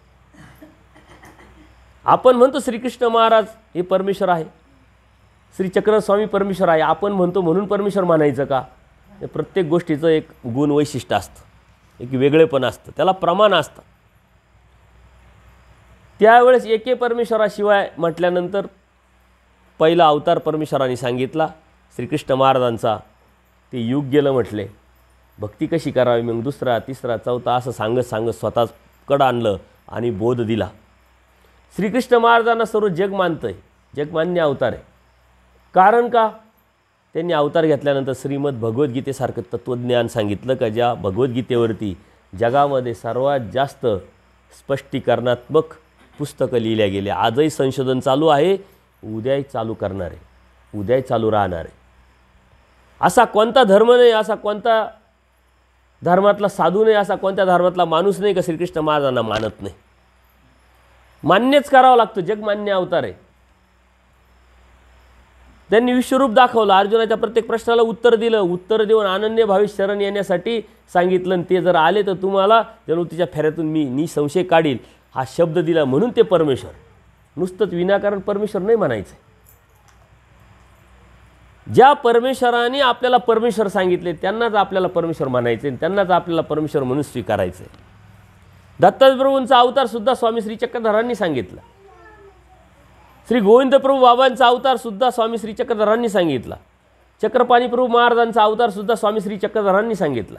आपण म्हणतो श्रीकृष्ण महाराज हे परमेश्वर आहे, श्री चक्रस्वामी परमेश्वर आहे. आपण म्हणतो म्हणून परमेश्वर म्हणायचं का? प्रत्येक गोष्टीचं एक गुण वैशिष्ट्य असतं, एक वेगळेपण असतं, त्याला प्रमाण असतं. त्यावेळेस एके परमेश्वराशिवाय म्हटल्यानंतर पहिला अवतार परमेश्वराने सांगितला श्रीकृष्ण महाराजांचा. ते युग गेलं म्हटले. भक्ती कशी करावी, मग दुसरा तिसरा चौथा असं सांगत स्वतःकडं आणलं आणि बोध दिला. श्रीकृष्ण महाराजांना सर्व जग मानतं आहे, जगमान्य अवतार आहे. कारण का? त्यांनी अवतार घेतल्यानंतर श्रीमद भगवद्गीतेसारखं तत्त्वज्ञान सांगितलं का ज्या भगवद्गीतेवरती जगामध्ये सर्वात जास्त स्पष्टीकरणात्मक पुस्तकं लिहिल्या गेले. आजही संशोधन चालू आहे, उद्याही चालू करणार आहे, उद्याही चालू राहणार आहे. असा कोणता धर्म नाही, असा कोणता धर्मातला साधू नाही, असा कोणत्या धर्मातला माणूस नाही का श्रीकृष्ण महाराजांना मानत नाही. मान्यच करावं लागतं. जगमान्य अवतार आहे. त्यांनी विश्वरूप दाखवलं. अर्जुनाच्या प्रत्येक प्रश्नाला उत्तर दिलं. उत्तर देऊन अनन्य भावी शरण येण्यासाठी सांगितलं. आणि ते जर आले तर तुम्हाला जन्मतीच्या फेऱ्यातून मी निसंशय काढील हा शब्द दिला. म्हणून ते परमेश्वर. नुसतंच विनाकारण परमेश्वर नाही म्हणायचं. ज्या परमेश्वराने आपल्याला परमेश्वर सांगितले त्यांनाच आपल्याला परमेश्वर म्हणायचे, त्यांनाच आपल्याला परमेश्वर म्हणून स्वीकारायचे. दत्तप्रभूंचा अवतार सुद्धा स्वामी श्री चक्रधरांनी सांगितला. श्री गोविंद प्रभू बाबांचा अवतार सुद्धा स्वामी श्री चक्रधरांनी सांगितला. चक्रपाणी प्रभू महाराजांचा अवतार सुद्धा स्वामी श्री चक्रधरांनी सांगितला.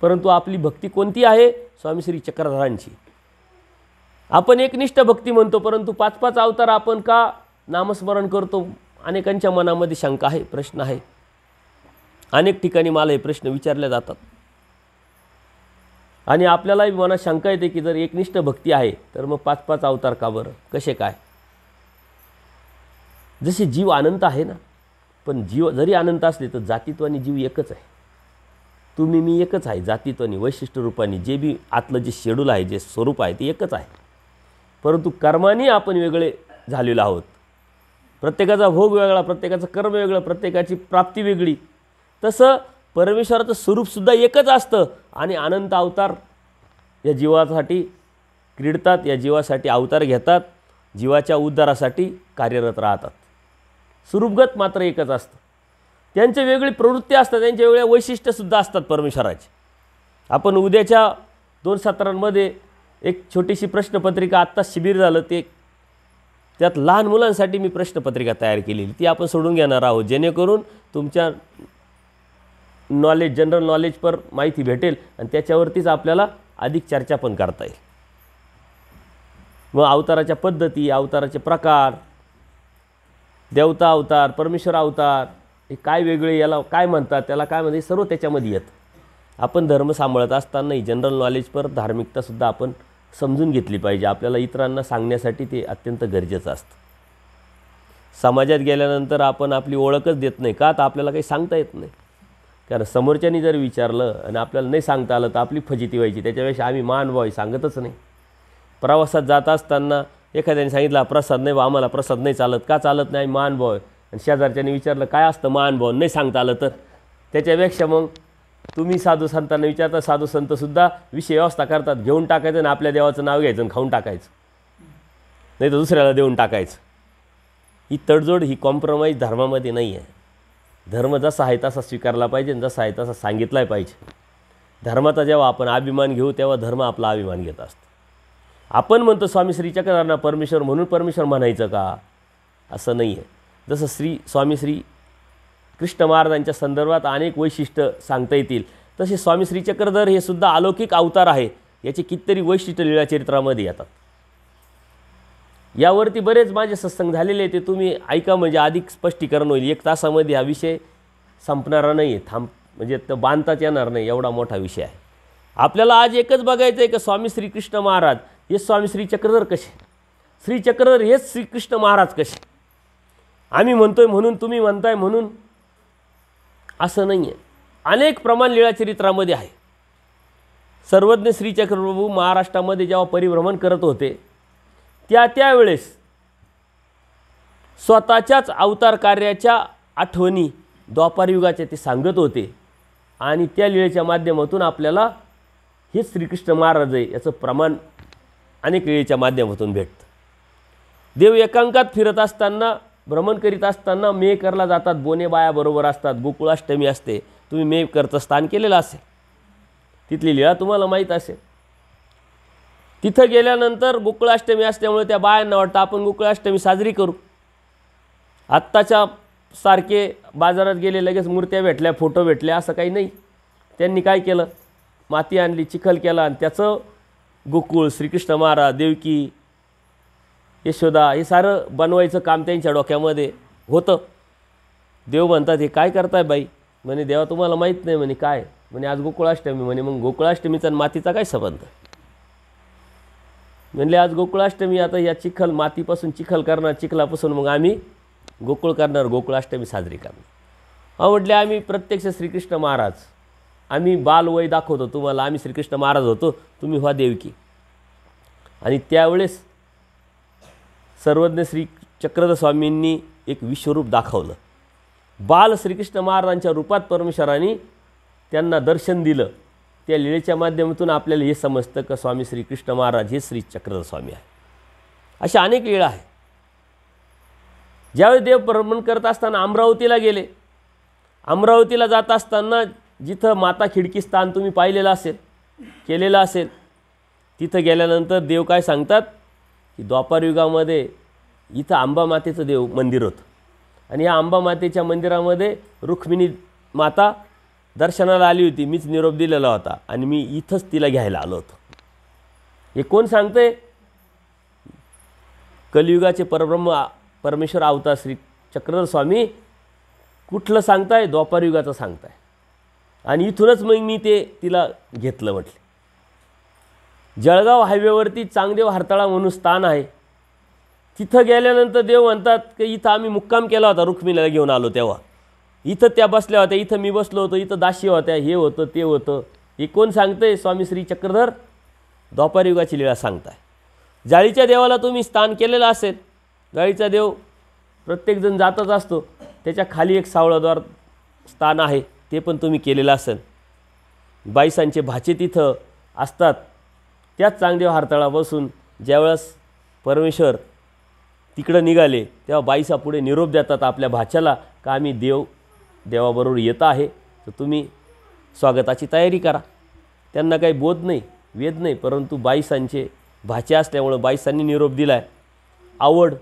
परंतु आपली भक्ती कोणती आहे? स्वामी श्री चक्रधरांची. आपण एकनिष्ठ भक्ती म्हणतो, परंतु 5-5 अवतार आपण का नामस्मरण करतो? अनेकांच्या मनामध्ये शंका आहे, प्रश्न आहे. अनेक ठिकाणी मला हे प्रश्न विचारले जातात. आणि आपल्यालाही मनात शंका येते की जर एकनिष्ठ भक्ती आहे तर मग 5-5 अवतार का बरं, कसे काय? जसे जीव अनंत आहे ना, पण जीव जरी अनंत असले तर जातीत्वाने जीव एकच आहे. तुम्ही मी एकच आहे. जातीत्वाने वैशिष्ट्य रूपाने जे बी आतलं जे शेड्यूल आहे, जे स्वरूप आहे ते एकच आहे. परंतु कर्माने आपण वेगळे झालेलो आहोत. प्रत्येकाचा भोग वेगळा, प्रत्येकाचं कर्म वेगळं, प्रत्येकाची प्राप्ती वेगळी. तसं परमेश्वराचं स्वरूपसुद्धा एकच असतं आणि अनंत अवतार या जीवासाठी क्रीडतात, या जीवासाठी अवतार घेतात, जीवाच्या उद्धारासाठी कार्यरत राहतात. स्वरूपगत मात्र एकच असतं. त्यांचे वेगळी प्रवृत्ती असतात, त्यांचे वेगळे वैशिष्ट्यसुद्धा असतात परमेश्वराचे. आपण उद्याच्या 2 सत्रांमध्ये एक छोटीशी प्रश्नपत्रिका, आत्ता शिबिर झालं ते, त्यात लहान मुलांसाठी मी प्रश्नपत्रिका तयार केलेली, ती आपण सोडून घेणार आहोत, जेणेकरून तुमच्या नॉलेज, जनरल नॉलेजवर माहिती भेटेल आणि त्याच्यावरतीच आपल्याला अधिक चर्चा पण करता येईल. मग अवताराच्या पद्धती, अवताराचे प्रकार, देवता अवतार, परमेश्वर अवतार, हे काय वेगळे, याला काय म्हणतात, त्याला काय म्हणतात, सर्व त्याच्यामध्ये येतं. आपण धर्म सांभाळत असतानाही जनरल नॉलेजवर धार्मिकतासुद्धा आपण समजून घेतली पाहिजे. आपल्याला इतरांना सांगण्यासाठी ते अत्यंत गरजेचं असतं. समाजात गेल्यानंतर आपण आपली ओळखच देत नाही का, तर आपल्याला काही सांगता येत नाही. कारण समोरच्यानी जर विचारलं आणि आपल्याला नाही सांगता आलं तर आपली फजिती व्हायची. त्याच्यापेक्षा आम्ही महानुभाव सांगतच नाही. प्रवासात जात असताना एखाद्याने सांगितलं प्रसाद नाही बा, आम्हाला प्रसाद नाही चालत. का चालत नाही? महानुभाव आहे. आणि शेजारच्याने विचारलं काय असतं महानुभाव, नाही सांगता आलं तर. त्याच्यापेक्षा मग तुम्ही साधू संतांना विचारता, साधू संतसुद्धा विषय व्यवस्था करतात, घेऊन टाकायचं आणि आपल्या देवाचं नाव घ्यायचं आणि खाऊन टाकायचं, नाही तर दुसऱ्याला देऊन टाकायचं. ही तडजोड, ही कॉम्प्रोमाइज धर्मामध्ये नाही आहे. धर्म जसा आहे तसा स्वीकारला पाहिजे आणि जसा आहे तसा सांगितलाही पाहिजे. धर्माचा जेव्हा आपण अभिमान घेऊ तेव्हा धर्म आपला अभिमान घेत असतो. आपण म्हणतो स्वामी श्री चक्रधरांना परमेश्वर म्हणून परमेश्वर म्हणायचं का? असं नाही आहे. जसं स्वामी श्री कृष्ण महाराजांच्या संदर्भात अनेक वैशिष्ट्य सांगता येतील, तसे स्वामी श्री चक्रधर हे सुद्धा अलौकिक अवतार आहे. याचे कितीतरी वैशिष्ट्य लीळाचरित्रामध्ये येतात. यावरती बरेच माझे सत्संग झालेले ते तुम्ही ऐका, म्हणजे अधिक स्पष्टीकरण होईल. 1 तासामध्ये हा विषय संपणारा नाही आहे, म्हणजे तर बांधताच येणार नाही, एवढा मोठा विषय आहे. आपल्याला आज एकच बघायचं आहे की स्वामी श्रीकृष्ण महाराज हे स्वामी श्री चक्रधर कसे, श्री चक्रधर हेच श्रीकृष्ण महाराज कसे. आम्ही म्हणतोय म्हणून, तुम्ही म्हणताय म्हणून असं नाही आहे. अनेक प्रमाण लीळाचरित्रामध्ये आहे. सर्वज्ञ श्री चक्रप्रभू महाराष्ट्रामध्ये जेव्हा परिभ्रमण करत होते त्यावेळेस स्वतःच्याच अवतार कार्याच्या आठवणी द्वापारयुगाच्या ते सांगत होते आणि त्या लीळेच्या माध्यमातून आपल्याला हे श्रीकृष्ण महाराज आहे याचं प्रमाण अनेक लीळेच्या माध्यमातून भेटतं. देव एकांकात फिरत असताना, भ्रमण करीत असताना मेहकरला जातात, बोने बायाबरोबर असतात. गोकुळाष्टमी असते, तुम्ही मेहकरचं स्थान केलेलं असेल, तिथली लीळा तुम्हाला माहीत असेल. तिथं गेल्यानंतर गोकुळाष्टमी असल्यामुळे त्या बायांना वाटतं आपण गोकुळाष्टमी साजरी करू. आत्ताच्या सारखे बाजारात गेले लगेच मूर्त्या भेटल्या, फोटो भेटले असं काही नाही. त्यांनी काय केलं, माती आणली, चिखल केला आणि त्याचं गोकुळ, श्रीकृष्ण महाराज, देवकी, यशोदा हे सारं बनवायचं काम त्यांच्या डोक्यामध्ये होतं. देव म्हणतात हे काय करताय बाई? म्हणे देवा तुम्हाला माहीत नाही. म्हणे काय? म्हणे आज गोकुळाष्टमी. म्हणे मग गोकुळाष्टमीचा आणि मातीचा काय संबंध? म्हणले आज गोकुळाष्टमी, आता या चिखल, मातीपासून चिखल करणार, चिखलापासून मग आम्ही गोकुळ करणार, गोकुळाष्टमी साजरी करणार. म्हटले आम्ही प्रत्यक्ष श्रीकृष्ण महाराज, आम्ही बालवय दाखवतो तुम्हाला, आम्ही श्रीकृष्ण महाराज होतो, तुम्ही व्हा देवकी. आणि त्यावेळेस सर्वज्ञ श्री चक्रधर स्वामींनी एक विश्वरूप दाखवलं. बाल श्रीकृष्ण महाराजांच्या रूपात परमेश्वरांनी त्यांना दर्शन दिलं. त्या लीळेच्या माध्यमातून आपल्याला हे समजतं की स्वामी श्रीकृष्ण महाराज हे श्री चक्रधर स्वामी आहे. अशा अनेक लीळा आहे. ज्यावेळी देव भ्रमण करत असताना अमरावतीला गेले. अमरावतीला जात असताना जिथं माता खिडकी स्थान तुम्ही पाहिलेलं असेल, केलेलं असेल, तिथं गेल्यानंतर देव काय सांगतात की द्वापारयुगामध्ये इथं अंबा मातेचं देव मंदिर होतं आणि या अंबा मातेच्या मंदिरामध्ये रुक्मिणी माता दर्शनाला आली होती. मीच निरोप दिलेला होता आणि मी इथंच तिला घ्यायला आलो होतो. हे कोण सांगते? कलियुगाचे परब्रह्म परमेश्वर अवतार श्री चक्रधर स्वामी कुठलं सांगताय? द्वापारयुगाचं सांगताय. आणि इथूनच मग मी ते तिला घेतलं. म्हटले जळगाव हायवेवरती चांगदेव हरताळा म्हणून स्थान आहे, तिथं गेल्यानंतर देव म्हणतात की इथं आम्ही मुक्काम केला होता, रुक्मिणीला घेऊन आलो तेव्हा इथं त्या बसल्या होत्या, इथं मी बसलो होतो, इथं दासी होत्या, हे होतं ते होतं. हे कोण सांगतंय? स्वामी श्री चक्रधर द्वापारयुगाची लीळा सांगताय. जाळीच्या देवाला तुम्ही स्थान केलेलं असेल. जाळीचा देव प्रत्येकजण जातच असतो, त्याच्या खाली एक सावळाद्वार स्थान आहे, ते पण तुम्ही केलेलं असेल. बाईसांचे भाचे तिथं असतात. त्याच चांगदेव हारतळा बसून ज्यावेळेस परमेश्वर तिकडं निघाले तेव्हा बाईसा पुढे निरोप देतात आपल्या भाच्याला का आम्ही देवाबरोबर येत आहे, तर तुम्ही स्वागताची तयारी करा. त्यांना काही बोध नाही, वेद नाही, परंतु बाईसांचे भाचे असल्यामुळं बाईसांनी निरोप दिला आहे. आवड.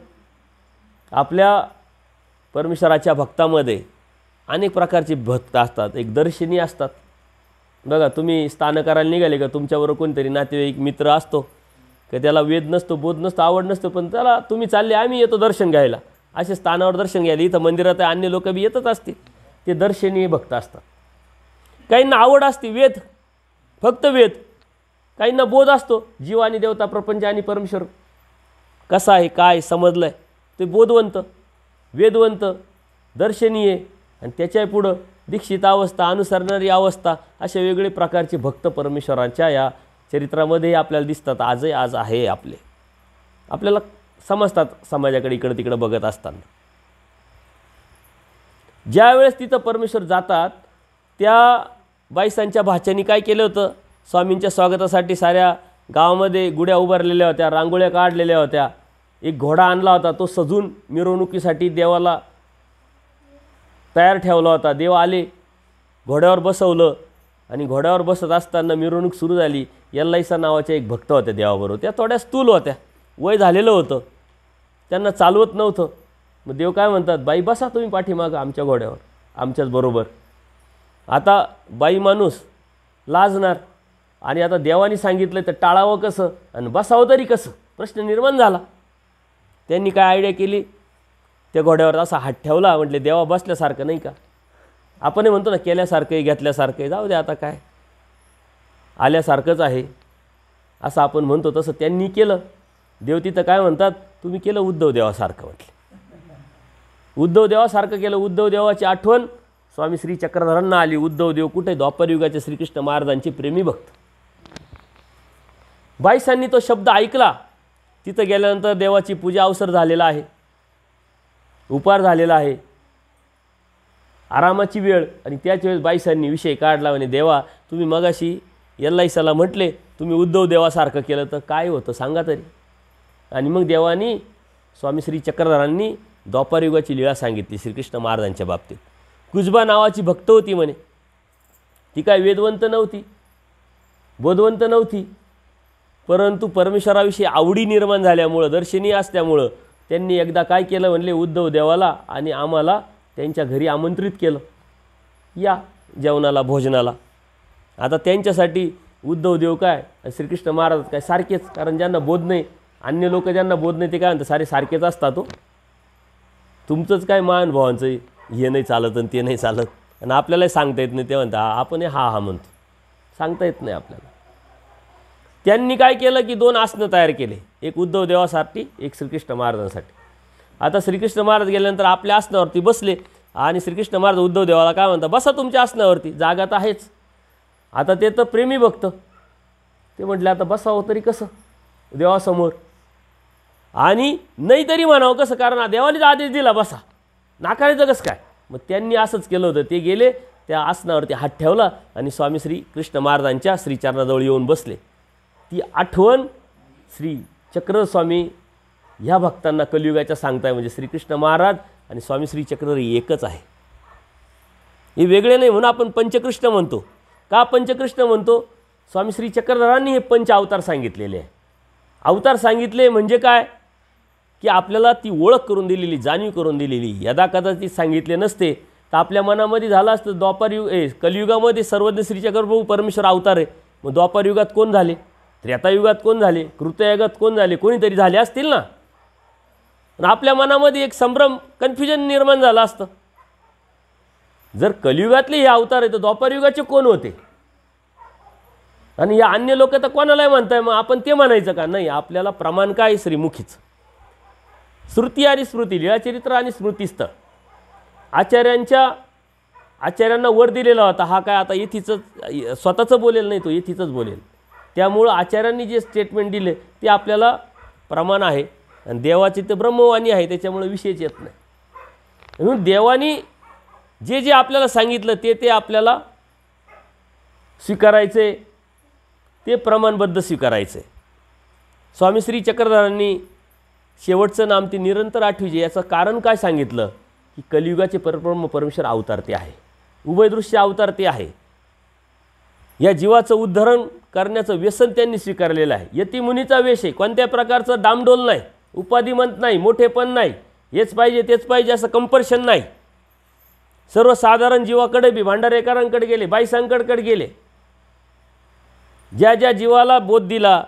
आपल्या परमेश्वराच्या भक्तामध्ये अनेक प्रकारचे भक्त असतात. एक दर्शनी असतात. बघा, तुम्ही स्थान करायला निघाले का तुमच्याबरोबर कोणतरी नातेवाईक मित्र असतो की त्याला वेद नसतो, बोध नसतो, आवड नसतो, पण त्याला तुम्ही चालले आम्ही येतो दर्शन घ्यायला, असे स्थानावर दर्शन घ्यायला. इथं मंदिरात अन्य लोक बी येतच असतील. ते दर्शनीय भक्त असतात. काहींना आवड असते वेद, फक्त वेद. काहींना बोध असतो, जीव आणि देवता, प्रपंच आणि परमेश्वर कसा आहे काय समजलं आहे, ते बोधवंत, वेदवंत, दर्शनीय. आणि त्याच्या पुढं दीक्षित अवस्था, अनुसरणारी अवस्था, अशा वेगळे प्रकारचे भक्त परमेश्वराच्या या चरित्रामध्ये आपल्याला दिसतात. आजही आज आहे आपल्याला समजतात समाजाकडे इकडं तिकडं बघत असताना. ज्या वेळेस तिथं परमेश्वर जातात त्या बाईसांच्या भाच्यांनी काय केलं होतं? स्वामींच्या स्वागतासाठी साऱ्या गावामध्ये गुड्या उभारलेल्या होत्या, रांगोळ्या काढलेल्या होत्या. एक घोडा आणला होता, तो सजून मिरवणुकीसाठी देवाला तयार ठेवला होता. देव आले, घोड्यावर बसवलं आणि घोड्यावर बसत असताना मिरवणूक सुरू झाली. यल्लाईसा नावाच्या एक भक्त होत्या देवाबरोबर. त्या थोड्या स्थूल होत्या, वय झालेलं होतं, त्यांना चालवत नव्हतं. मग देव काय म्हणतात, बाई बसा तुम्ही पाठीमागं आमच्या घोड्यावर, आमच्याच बरोबर. आता बाई माणूस लाजणार आणि आता देवाने सांगितलं तर टाळावं कसं आणि बसावं तरी कसं, प्रश्न निर्माण झाला. त्यांनी काय आयडिया केली, त्या घोड्यावर असा हात ठेवला. म्हटले देवा बसल्यासारखं नाही का, आपण म्हणतो ना केल्यासारखं आहे, घेतल्यासारखं आहे, जाऊ दे आता काय, आल्यासारखंच आहे असं आपण म्हणतो, तसं त्यांनी केलं. देव तिथं काय म्हणतात, तुम्ही केलं उद्धव देवासारखं. म्हटले उद्धव देवासारखं केलं. उद्धव देवाची आठवण स्वामी श्री चक्रधरांना आली. उद्धव देव कुठे? द्वापारयुगाचे श्रीकृष्ण महाराजांचे प्रेमी भक्त. बाईसांनी तो शब्द ऐकला. तिथं गेल्यानंतर देवाची पूजा अवसर झालेला आहे, उपार झालेला आहे, आरामाची वेळ. आणि त्याच वेळेस बाईसांनी विषय काढला म्हणे, देवा तुम्ही मगाशी यल्लाईसाला म्हटले तुम्ही उद्धव देवासारखं केलं तर काय होतं सांगा तरी. आणि मग देवानी स्वामी श्री चक्रधरांनी द्वापारयुगाची लीळा सांगितली श्रीकृष्ण महाराजांच्या बाबतीत. कुजबा नावाची भक्त होती म्हणे. ती काय वेदवंत नव्हती, बोधवंत नव्हती, परंतु परमेश्वराविषयी आवडी निर्माण झाल्यामुळं, दर्शनीय असल्यामुळं त्यांनी एकदा काय केलं म्हणले, उद्धव देवाला आणि आम्हाला त्यांच्या घरी आमंत्रित केलं, या जेवणाला भोजनाला. आता त्यांच्यासाठी उद्धव देव काय श्रीकृष्ण महाराज काय सारखेच, कारण ज्यांना बोध नाही, अन्य लोक ज्यांना बोध नाही ते काय म्हणतात सारे सारखेच असतात. हो तुमचंच काय मान भावांचं हे नाही चालत आणि ते नाही चालत, आणि आपल्यालाही सांगता येत नाही. ते म्हणता आपण हा हा म्हणतो, सांगता येत नाही आपल्याला. त्यांनी काय केलं की 2 आसनं तयार केले, एक उद्धव देवासाठी, एक श्रीकृष्ण महाराजांसाठी. आता श्रीकृष्ण महाराज गेल्यानंतर आपल्या आसनावरती बसले आणि श्रीकृष्ण महाराज उद्धव देवाला काय म्हणतात, बसा तुमच्या आसनावरती, जागा तर आहेच. आता ते तर प्रेमी भक्त, ते म्हटले आता बसावं तरी कसं देवासमोर, आणि नाही तरी म्हणावं कसं, कारण देवानेच आदेश दिला बसा, नाकारायचं कसं काय. मग त्यांनी असंच केलं होतं. ते गेले, त्या आसनावरती हात ठेवला आणि स्वामी श्री कृष्ण महाराजांच्या श्रीचरणाजवळ येऊन बसले. ती आठवण श्री चक्रस्वामी ह्या भक्तांना कलियुगाच्या सांगताय. म्हणजे श्रीकृष्ण महाराज आणि स्वामी श्री चक्रधर एकच आहे, हे वेगळे नाही. म्हणून आपण पंचकृष्ण म्हणतो. का पंचकृष्ण म्हणतो? स्वामी श्री चक्रधरांनी हे 5 अवतार सांगितलेले आहे. अवतार सांगितले म्हणजे काय की आपल्याला ती ओळख करून दिलेली, जाणीव करून दिलेली. यदा कदाचित सांगितले नसते तर आपल्या मनामध्ये झालं असतं द्वापारयुग कलियुगामध्ये सर्वज्ञ श्री चक्रप्रभू परमेश्वर अवतार आहे. मग द्वापारयुगात कोण झाले, त्रेतायुगात कोण झाले, कृतयुगात कोण झाले, कोणीतरी झाले असतील ना. आणि आपल्या मनामध्ये एक संभ्रम, कन्फ्युजन निर्माण झालं असतं. जर कलियुगातले हे अवतार आहे तर द्वापारयुगाचे कोण होते, आणि या अन्य लोक तर कोणालाही म्हणताय, मग आपण ते म्हणायचं का? नाही, आपल्याला प्रमाण काय श्रीमुखीचं. श्रुती आणि स्मृती, लीळाचरित्र आणि स्मृतीस्थ आचार्यांना वर दिलेला होता. हा काय आता येथीचंच स्वतःचं बोलेल नाही, तो येथीचंच बोलेल. त्यामुळं आचार्यांनी जे स्टेटमेंट दिले ते आपल्याला प्रमाण आहे. आणि देवाचे ते ब्रह्मवाणी आहे, त्याच्यामुळे विषयच येत नाही. म्हणून देवानी जे जे आपल्याला सांगितलं ते आपल्याला स्वीकारायचे, ते प्रमाणबद्ध स्वीकारायचे. स्वामी श्री चक्रधरांनी शेवटचं नाम ते निरंतर आठवीचे याचं कारण काय सांगितलं की कलियुगाचे परब्रह्म परमेश्वर अवतार ते आहे, उभयदृश्य अवतार ते आहे. या जीवाचं उद्धरण करण्याचं व्यसन त्यांनी स्वीकारलेलं आहे. यतिमुनीचा वेश आहे, कोणत्या प्रकारचं डामडोल नाही, उपाधिमंत नाही, मोठेपण नाही, हेच पाहिजे तेच पाहिजे असं कंपल्शन नाही. सर्वसाधारण जीवाकडे बी भांडारेकरांकडे गेले, बाईसांकडे गेले. ज्या ज्या जीवाला बोध दिला,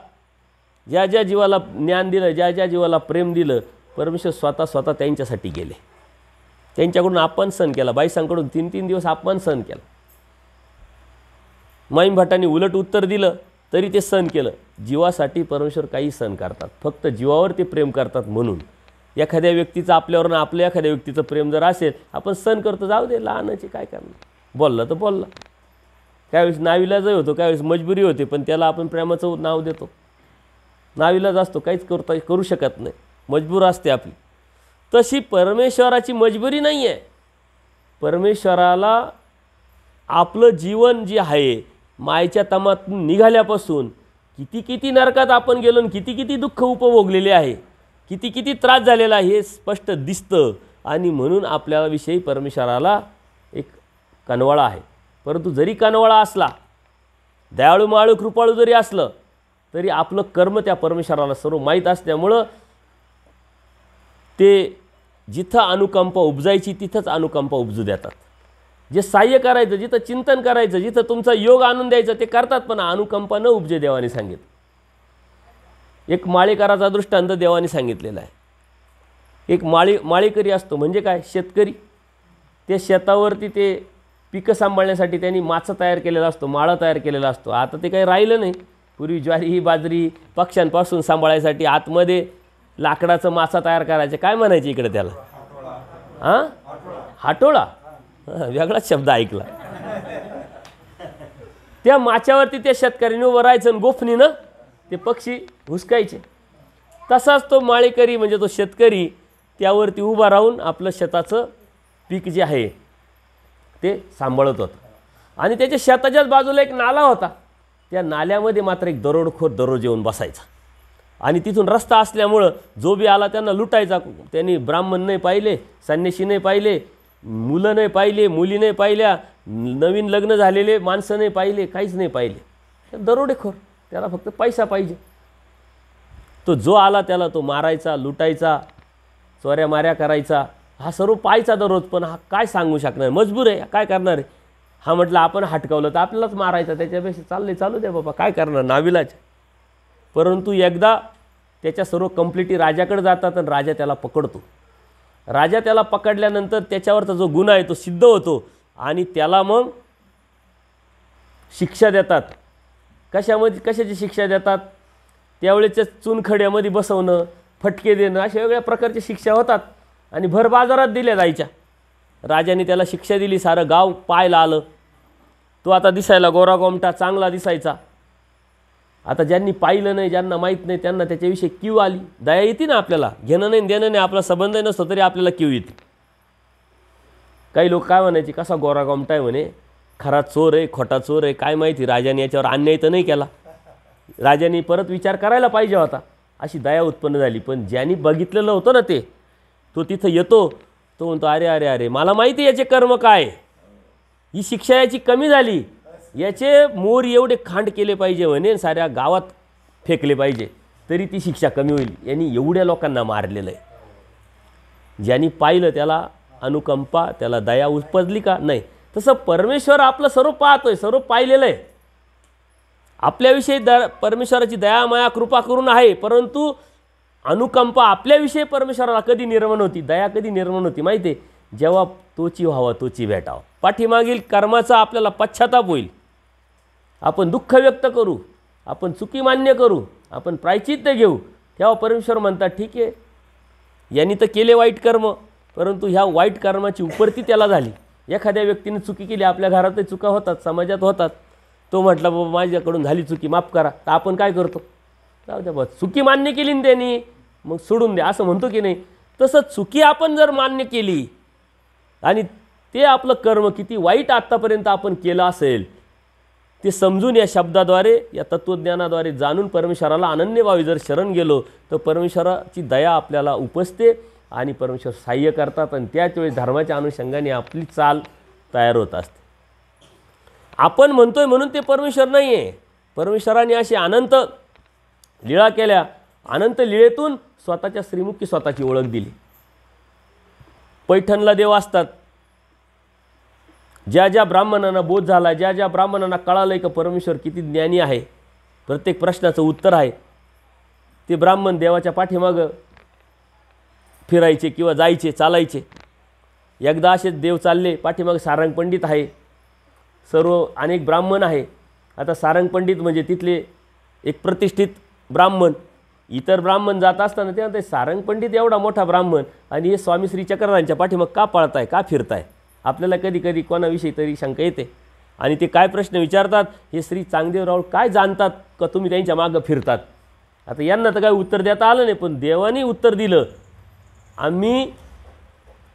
ज्या ज्या जीवाला ज्ञान दिलं, ज्या ज्या जीवाला प्रेम दिलं, परमेश्वर स्वतः त्यांच्यासाठी गेले. त्यांच्याकडून अपमान सहन केला, बाईसांकडून 3-3 दिवस अपमान सहन केला. माईम भटांनी उलट उत्तर दिलं तरी ते सहन केलं. जीवासाठी परमेश्वर काही सहन करतात, फक्त जीवावर ते प्रेम करतात. म्हणून एखाद्या व्यक्तीचं आपल्यावर आपल्या एखाद्या व्यक्तीचं प्रेम जर असेल, आपण सहन करतो, जाऊ दे लहानाचे काय करणार, बोलला तर बोलला. त्यावेळेस नाविलाजही होतो, त्यावेळेस मजबुरी होते, पण त्याला आपण प्रेमाचं नाव देतो. नाविलाज असतो, काहीच करू शकत नाही, मजबूर असते आपली. तशी परमेश्वराची मजबुरी नाही आहे. परमेश्वराला आपलं जीवन जे आहे मायेच्या तमातून निघाल्यापासून किती नरकात आपण गेलो, किती दुःख उपभोगलेले आहे, किती त्रास झालेला आहे हे स्पष्ट दिसतं. आणि म्हणून आपल्या विषयी परमेश्वराला एक कनवाळा आहे. परंतु जरी कनवाळा असला, दयाळू माळू कृपाळू जरी असलं, तरी आपलं कर्म त्या परमेश्वराला सर्व माहीत असल्यामुळं ते जिथं अनुकंपा उपजायची तिथंच अनुकंपा उपजू देतात. जे सहाय्य करायचं, जिथं चिंतन करायचं, जिथं तुमचा योग आणून द्यायचं ते करतात, पण अनुकंपा न उपजे देवाने सांगितलं. एक माळेकराचा दृष्टांत देवाने सांगितलेला आहे. एक माळेकरी असतो म्हणजे काय, शेतकरी. ते शेतावरती ते पिकं सांभाळण्यासाठी त्यांनी माचा तयार केलेला असतो, माळा तयार केलेला असतो. आता ते काही राहिलं नाही. पूर्वी ज्वारी बाजरी पक्ष्यांपासून सांभाळायसाठी आतमध्ये लाकडाचं माचा तयार करायचे, काय म्हणायचे इकडे त्याला, हां हाटोळा, वेगळाच शब्द ऐकला. त्या माच्यावरती त्या शेतकऱ्याने उभं राहायचं आणि गोफणीनं ते पक्षी हुसकायचे. तसाच तो माळेकरी म्हणजे तो शेतकरी त्यावरती उभा राहून आपलं शेताचं पीक जे आहे ते सांभाळत होता. आणि त्याच्या शेताच्याच बाजूला एक नाला होता. त्या नाल्यामध्ये मात्र एक दरोडखोर दररोज येऊन बसायचा. आणि तिथून रस्ता असल्यामुळं जो बी आला त्यांना लुटायचा. त्यांनी ब्राह्मण नाही पाहिले, संन्यासी नाही पाहिले, मुलं नाही पाहिले, मुली नाही पाहिल्या, नवीन लग्न झालेले माणसं नाही पाहिले, काहीच नाही पाहिले. दरोडेखोर, त्याला फक्त पैसा पाहिजे. तो जो आला त्याला तो मारायचा, लुटायचा, चोऱ्या माऱ्या करायचा. हा सर्व पाहायचा दररोज. पण हा काय सांगू शकणार, मजबूर आहे, काय करणार आहे. हा म्हटलं आपण हटकावलं तर आपल्यालाच मारायचा, त्याच्यापेक्षा चालू द्या बाबा, काय करणार, नाविलाज. परंतु एकदा त्याच्या सर्व कंप्लिटी राजाकडे जातात आणि राजा त्याला पकडतो. राजा त्याला पकडल्यानंतर त्याच्यावरचा जो गुन्हा आहे तो सिद्ध होतो आणि त्याला मग शिक्षा देतात. कशाची शिक्षा देतात, त्यावेळेच्या चुनखड्यामध्ये बसवणं, फटके देणं, अशा वेगळ्या प्रकारच्या शिक्षा होतात आणि भर बाजारात दिल्या जायच्या. राजाने त्याला शिक्षा दिली, सारं गाव पाहायला आलं. तो आता दिसायला गोरा गोमटा चांगला दिसायचा. आता ज्यांनी पाहिलं नाही, ज्यांना माहीत नाही, त्यांना त्याच्याविषयी कीव आली. दया येते ना आपल्याला, घेणं नाही देणं नाही, आपला संबंध नसतो तरी आपल्याला कीव येते. काही लोक काय म्हणायचे, कसा गोरा गोमटा आहे म्हणे, खरा चोर आहे, खोटा चोर आहे, काय माहिती, राजाने याच्यावर अन्याय तर नाही केला, राजाने परत विचार करायला पाहिजे होता, अशी दया उत्पन्न झाली. पण ज्यांनी बघितलेलं होतं ना तो तिथं येतो, तो म्हणतो अरे अरे अरे मला माहिती याचे कर्म काय, ही शिक्षा याची कमी झाली, याचे मोर एवढे खांड केले पाहिजे म्हणे, साऱ्या गावात फेकले पाहिजे तरी ती शिक्षा कमी होईल. यांनी एवढ्या लोकांना मारलेलं आहे. ज्यांनी पाहिलं त्याला अनुकंपा, त्याला दया उपजली का नाही. तसं परमेश्वर आपलं सर्व पाहतोय, सर्व पाहिलेलं आहे. आपल्याविषयी परमेश्वराची दया माया कृपा करून आहे, परंतु अनुकंपा आपल्याविषयी परमेश्वराला कधी निर्माण होती, दया कधी निर्माण होती माहिती आहे, जेव्हा तोची व्हावा तोची भेटावं, पाठीमागील कर्माचा आपल्याला पश्चाताप होईल, आपण दुःख व्यक्त करू, आपण चुकी मान्य करू, आपण प्रायचित्त घेऊ, तेव्हा परमेश्वर म्हणतात ठीक आहे, यांनी तर केले वाईट कर्म, परंतु ह्या वाईट कर्माची उपरती त्याला झाली. एखाद्या व्यक्तीने चुकी केली, आपल्या घरातही चुका होतात, समाजात होतात, तो म्हटला बाबा माझ्याकडून झाली चुकी, माफ करा, तर आपण काय करतो, जाऊ द्या बस, चुकी मान्य केली ना त्यांनी, मग सोडून द्या असं म्हणतो की नाही. तसं चुकी आपण जर मान्य केली आणि ते आपलं कर्म किती वाईट आत्तापर्यंत आपण केलं असेल ते समजून या शब्दाद्वारे, या तत्त्वज्ञानाद्वारे जाणून परमेश्वराला अनन्यभावी जर शरण गेलो तर परमेश्वराची दया आपल्याला उपसते आणि परमेश्वर सहाय्य करतात आणि त्याच वेळी धर्माच्या अनुषंगाने आपली चाल तयार होत असते. आपण म्हणतोय म्हणून ते परमेश्वर नाही आहे. परमेश्वराने अशी अनंत लीळा केल्या, अनंत लीळेतून स्वतःच्या श्रीमुखी स्वतःची ओळख दिली. पैठणला देव असतात. ज्या ज्या ब्राह्मणांना बोध झाला, ज्या ज्या ब्राह्मणांना कळालं की परमेश्वर किती ज्ञानी आहे, प्रत्येक प्रश्नाचं उत्तर आहे, ते ब्राह्मण देवाच्या पाठीमागं फिरायचे किंवा जायचे, चालायचे. एकदा असेच देव चालले, पाठीमागं सारंग पंडित आहे, सर्व अनेक ब्राह्मण आहे. आता सारंग पंडित म्हणजे तिथले एक प्रतिष्ठित ब्राह्मण. इतर ब्राह्मण जात असताना ते म्हणते सारंग पंडित एवढा मोठा ब्राह्मण आणि हे स्वामी श्री चक्रधरांच्या पाठीमाग का पळताय, का फिरताय. आपल्याला कधी कधी कोणाविषयी तरी शंका येते आणि ते काय प्रश्न विचारतात, हे श्री चांगदेवराव काय जाणतात का तुम्ही त्यांच्या मागं फिरतात. आता यांना तर काय उत्तर देता आलं नाही, पण देवाने उत्तर दिलं, आम्ही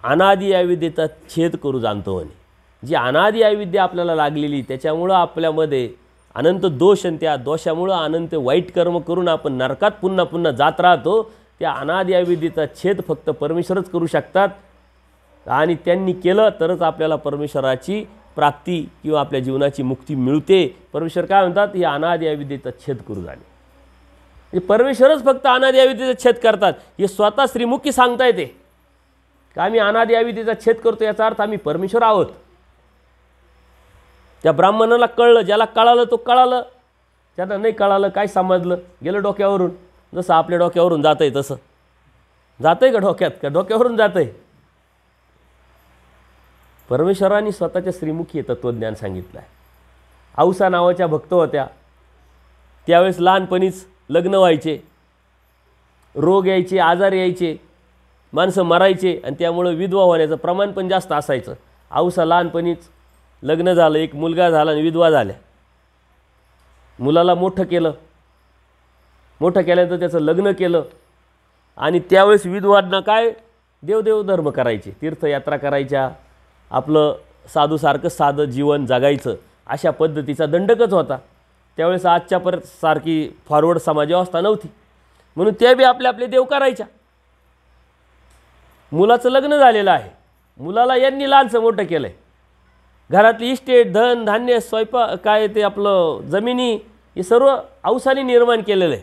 अनादि अविद्येचा छेद करू जाणतो. आणि जी अनादि अविद्या आपल्याला लागलेली त्याच्यामुळं आपल्यामध्ये अनंत दोष आणि त्या दोषामुळं अनंत वाईट कर्म करून आपण नरकात पुन्हा पुन्हा जात राहतो. त्या अनादि अविद्येचा छेद फक्त परमेश्वरच करू शकतात आणि त्यांनी केलं तरच आपल्याला परमेश्वराची प्राप्ती किंवा आपल्या जीवनाची मुक्ती मिळते. परमेश्वर काय म्हणतात, ही अनादि अविद्येचा छेद करू जाणे. परमेश्वरच फक्त अनादि अविद्येचा छेद करतात. हे स्वतः श्रीमुखी सांगता येते का आम्ही अनादि अविद्येचा छेद करतो, याचा अर्थ आम्ही परमेश्वर आहोत. त्या ब्राह्मणाला कळलं, ज्याला कळालं तो कळालं, ज्यांना नाही कळालं काय समजलं गेलं डोक्यावरून. जसं आपल्या डोक्यावरून जात आहे तसं जात आहे का डोक्यात, का डोक्यावरून जात आहे. परमेश्वराने स्वतःच्या श्रीमुखी तत्त्वज्ञान सांगितलं आहे. औसा नावाच्या भक्त होत्या. त्यावेळेस लहानपणीच लग्न व्हायचे, रोग यायचे, आजार यायचे, माणसं मरायचे आणि त्यामुळं विधवा होण्याचं प्रमाण पण जास्त असायचं. औसा लहानपणीच लग्न झालं, एक मुलगा झाला आणि विधवा झाल्या. मुलाला मोठं केलं, मोठं केल्यानंतर त्याचं लग्न केलं आणि त्यावेळेस विधवांना काय देवदेव धर्म करायचे, तीर्थयात्रा करायच्या, आपलं साधूसारखं साधं जीवन जगायचं, अशा पद्धतीचा दंडकच होता. त्यावेळेस आजच्या परत सारखी फॉरवर्ड समाजव्यवस्था नव्हती, म्हणून त्या बी आपले आपले देव करायच्या. मुलाचं लग्न झालेलं आहे, मुलाला यांनी लहानसं मोठं केलं आहे, घरातली इस्टेट, धन धान्य, स्वयंपाक, काय ते आपलं जमिनी, हे सर्व औसाने निर्माण केलेलं आहे.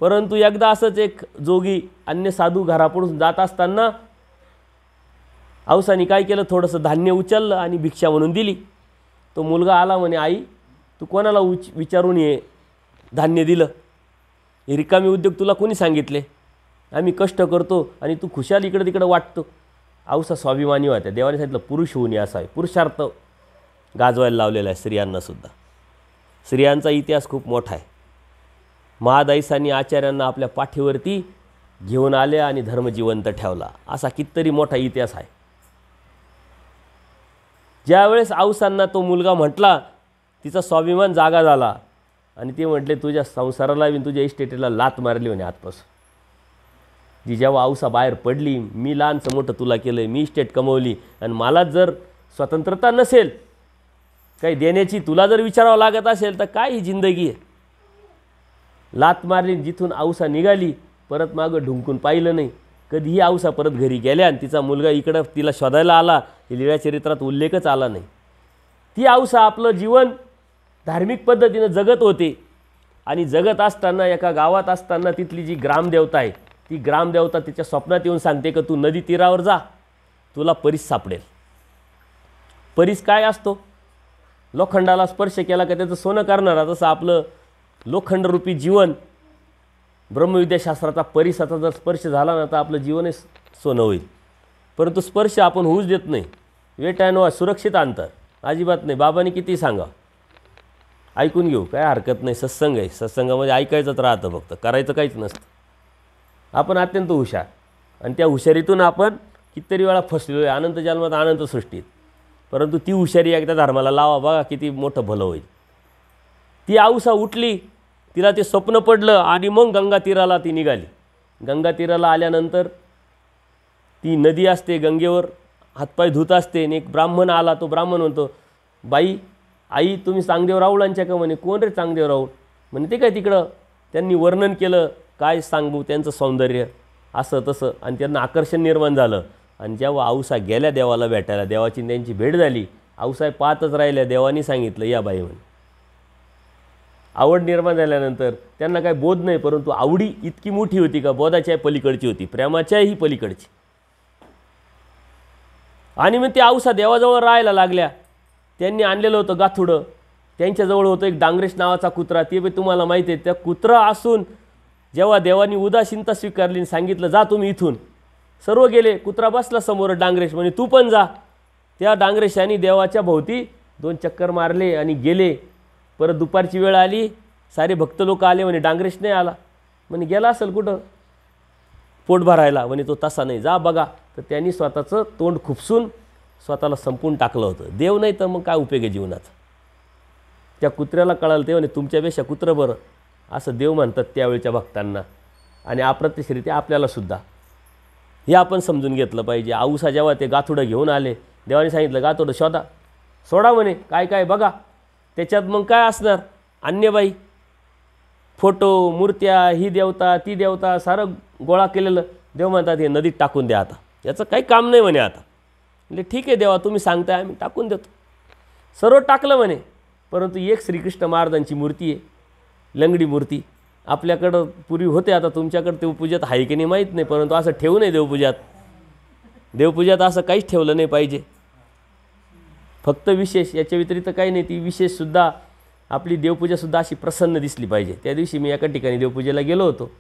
परंतु एकदा असंच एक जोगी अन्य साधू घरापुढून जात असताना औसाने काय केलं, थोडंसं धान्य उचललं आणि भिक्षा म्हणून दिली. तो मुलगा आला, म्हणे आई तू कोणाला विचारून ये धान्य दिलं, हे रिकामी उद्योग तुला कोणी सांगितले, आम्ही कष्ट करतो आणि तू खुशाल इकडं तिकडं वाटतो. औसा स्वाभिमानी होत्या. देवाने सांगितलं पुरुष होऊन असावे, पुरुषार्थ गाजवायला लावलेला आहे स्त्रियांनासुद्धा. स्त्रियांचा इतिहास खूप मोठा आहे. महादाईसांनी आचार्यांना आपल्या पाठीवरती घेऊन आले आणि धर्म जिवंत ठेवला, असा कितीतरी मोठा इतिहास आहे. ज्यावेळेस औसांना तो मुलगा म्हटला, तिचा स्वाभिमान जागा झाला आणि ते म्हटले तुझ्या संसाराला तुझ्या इस्टेटीला लात मारली म्हणे आजपासून. जी जेव्हा औसा बाहेर पडली, मी लहानचं मोठं तुला केलं, मी इस्टेट कमवली आणि मला जर स्वतंत्रता नसेल काही देण्याची, तुला जर विचारावं लागत असेल तर काय ही जिंदगी आहे. लात मारली, जिथून औसा निघाली, परत मागं ढुंकून पाहिलं नाही. कधीही औसा परत घरी गेल्या आणि तिचा मुलगा इकडं तिला शोधायला आला, हे लीळाचरित्रात उल्लेखच आला नाही. ती औसा आपलं जीवन धार्मिक पद्धतीनं जगत होते आणि जगत असताना एका गावात असताना तिथली जी ग्रामदेवता आहे, ती ग्रामदेवता तिच्या स्वप्नात येऊन सांगते की तू नदी तीरावर जा, तुला परीस सापडेल. परीस काय असतो, लोखंडाला स्पर्श केला का त्याचं सोनं करणारा, तसं आपलं लोखंडरूपी जीवन ब्रह्मविद्याशास्त्राचा परिसाचा जर स्पर्श झाला ना तर आपलं जीवनही सोनं होईल. परंतु स्पर्श आपण होऊच देत नाही. वेट अँड वॉच, सुरक्षित अंतर अजिबात नाही. बाबांनी किती सांगा ऐकून घेऊ, काय हरकत नाही. सत्संग आहे, सत्संगामध्ये ऐकायचंच राहतं, फक्त करायचं काहीच नसतं. आपण अत्यंत हुशार आणि त्या हुशारीतून आपण कितीतरी वेळा फसलो आहे अनंत जन्मात अनंत सृष्टीत. परंतु ती हुशारी एकदा धर्माला लावा, बघा किती मोठं भलं होईल. ती औसा उठली, तिला ते स्वप्न पडलं आणि मग गंगा तीराला ती निघाली. गंगा तीराला आल्यानंतर ती नदी असते, गंगेवर हातपाय धुत असते आणि एक ब्राह्मण आला. तो ब्राह्मण म्हणतो, बाई आई तुम्ही चांगदेव राऊळांच्या का? म्हणे कोण रे चांगदेव राऊळ? म्हणे ते काय तिकडं. त्यांनी वर्णन केलं, काय सांगू त्यांचं सौंदर्य असं तसं, आणि त्यांना आकर्षण निर्माण झालं. आणि जेव्हा औसा गेल्या देवाला भेटायला, देवाची त्यांची भेट झाली, औसा पाहतच राहिल्या. देवानी सांगितलं या बाई म्हणे. आवड निर्माण झाल्यानंतर त्यांना काही बोध नाही, परंतु आवडी इतकी मोठी होती का बोधाच्या पलीकडची होती, प्रेमाच्याही पलीकडची. आणि मग ते औसा देवाजवळ राहायला लागल्या. त्यांनी आणलेलं होतं गाथुडं, त्यांच्याजवळ होतं एक डांगरेश नावाचा कुत्रा. ते बी तुम्हाला माहिती आहे. त्या कुत्रा असून जेव्हा देवानी उदासीनता स्वीकारली आणि सांगितलं जा तुम्ही इथून, सर्व गेले. कुत्रा बसला समोर डांगरेश, म्हणे तू पण जा. त्या डांगरेशाने देवाच्या भोवती 2 चक्कर मारले आणि गेले. परत दुपारची वेळ आली, सारे भक्त लोक आले. म्हणे डांगरेश नाही आला. म्हणे गेला असेल कुठं पोट भरायला. म्हणे तो तसा नाही, जा बघा. तर त्यांनी स्वतःचं तोंड खुपसून स्वतःला संपून टाकलं होतं. देव नाही तर मग काय उपयोग आहे जीवनाचा. त्या कुत्र्याला कळालं, ते म्हणे तुमच्यापेक्षा कुत्रं बरं, असं देव म्हणतात त्यावेळच्या भक्तांना आणि अप्रत्यक्षरित्या आपल्यालासुद्धा. हे आपण समजून घेतलं पाहिजे. औसा जेव्हा ते गाथुडं घेऊन आले, देवाने सांगितलं गाथुडं शोधा, सोडा म्हणे, काय काय बघा. त्याच्यात मग काय असणार, अन्यबाई फोटो मूर्त्या, ही देवता ती देवता सारं गोळा केलेलं. देव म्हणतात हे नदीत टाकून द्या, आता याचं काही काम नाही म्हणे. आता म्हणजे ठीक आहे देवा तुम्ही सांगताय, आम्ही टाकून देतो. सर्व टाकलं म्हणे. परंतु एक श्रीकृष्ण महाराजांची मूर्ती आहे, लंगडी मूर्ती. आपल्याकडं पूर्वी होते, आता तुमच्याकडं देवपूजात आहे की नाही माहीत नाही, परंतु असं ठेवू नये देवपूजात. देवपूजात असं काहीच ठेवलं नाही पाहिजे. फक्त विशेष, याच्या व्यतिरिक्त काही नाही. ती विशेषसुद्धा आपली देवपूजासुद्धा अशी प्रसन्न दिसली पाहिजे. त्या दिवशी मी एका ठिकाणी देवपूजेला गेलो होतो.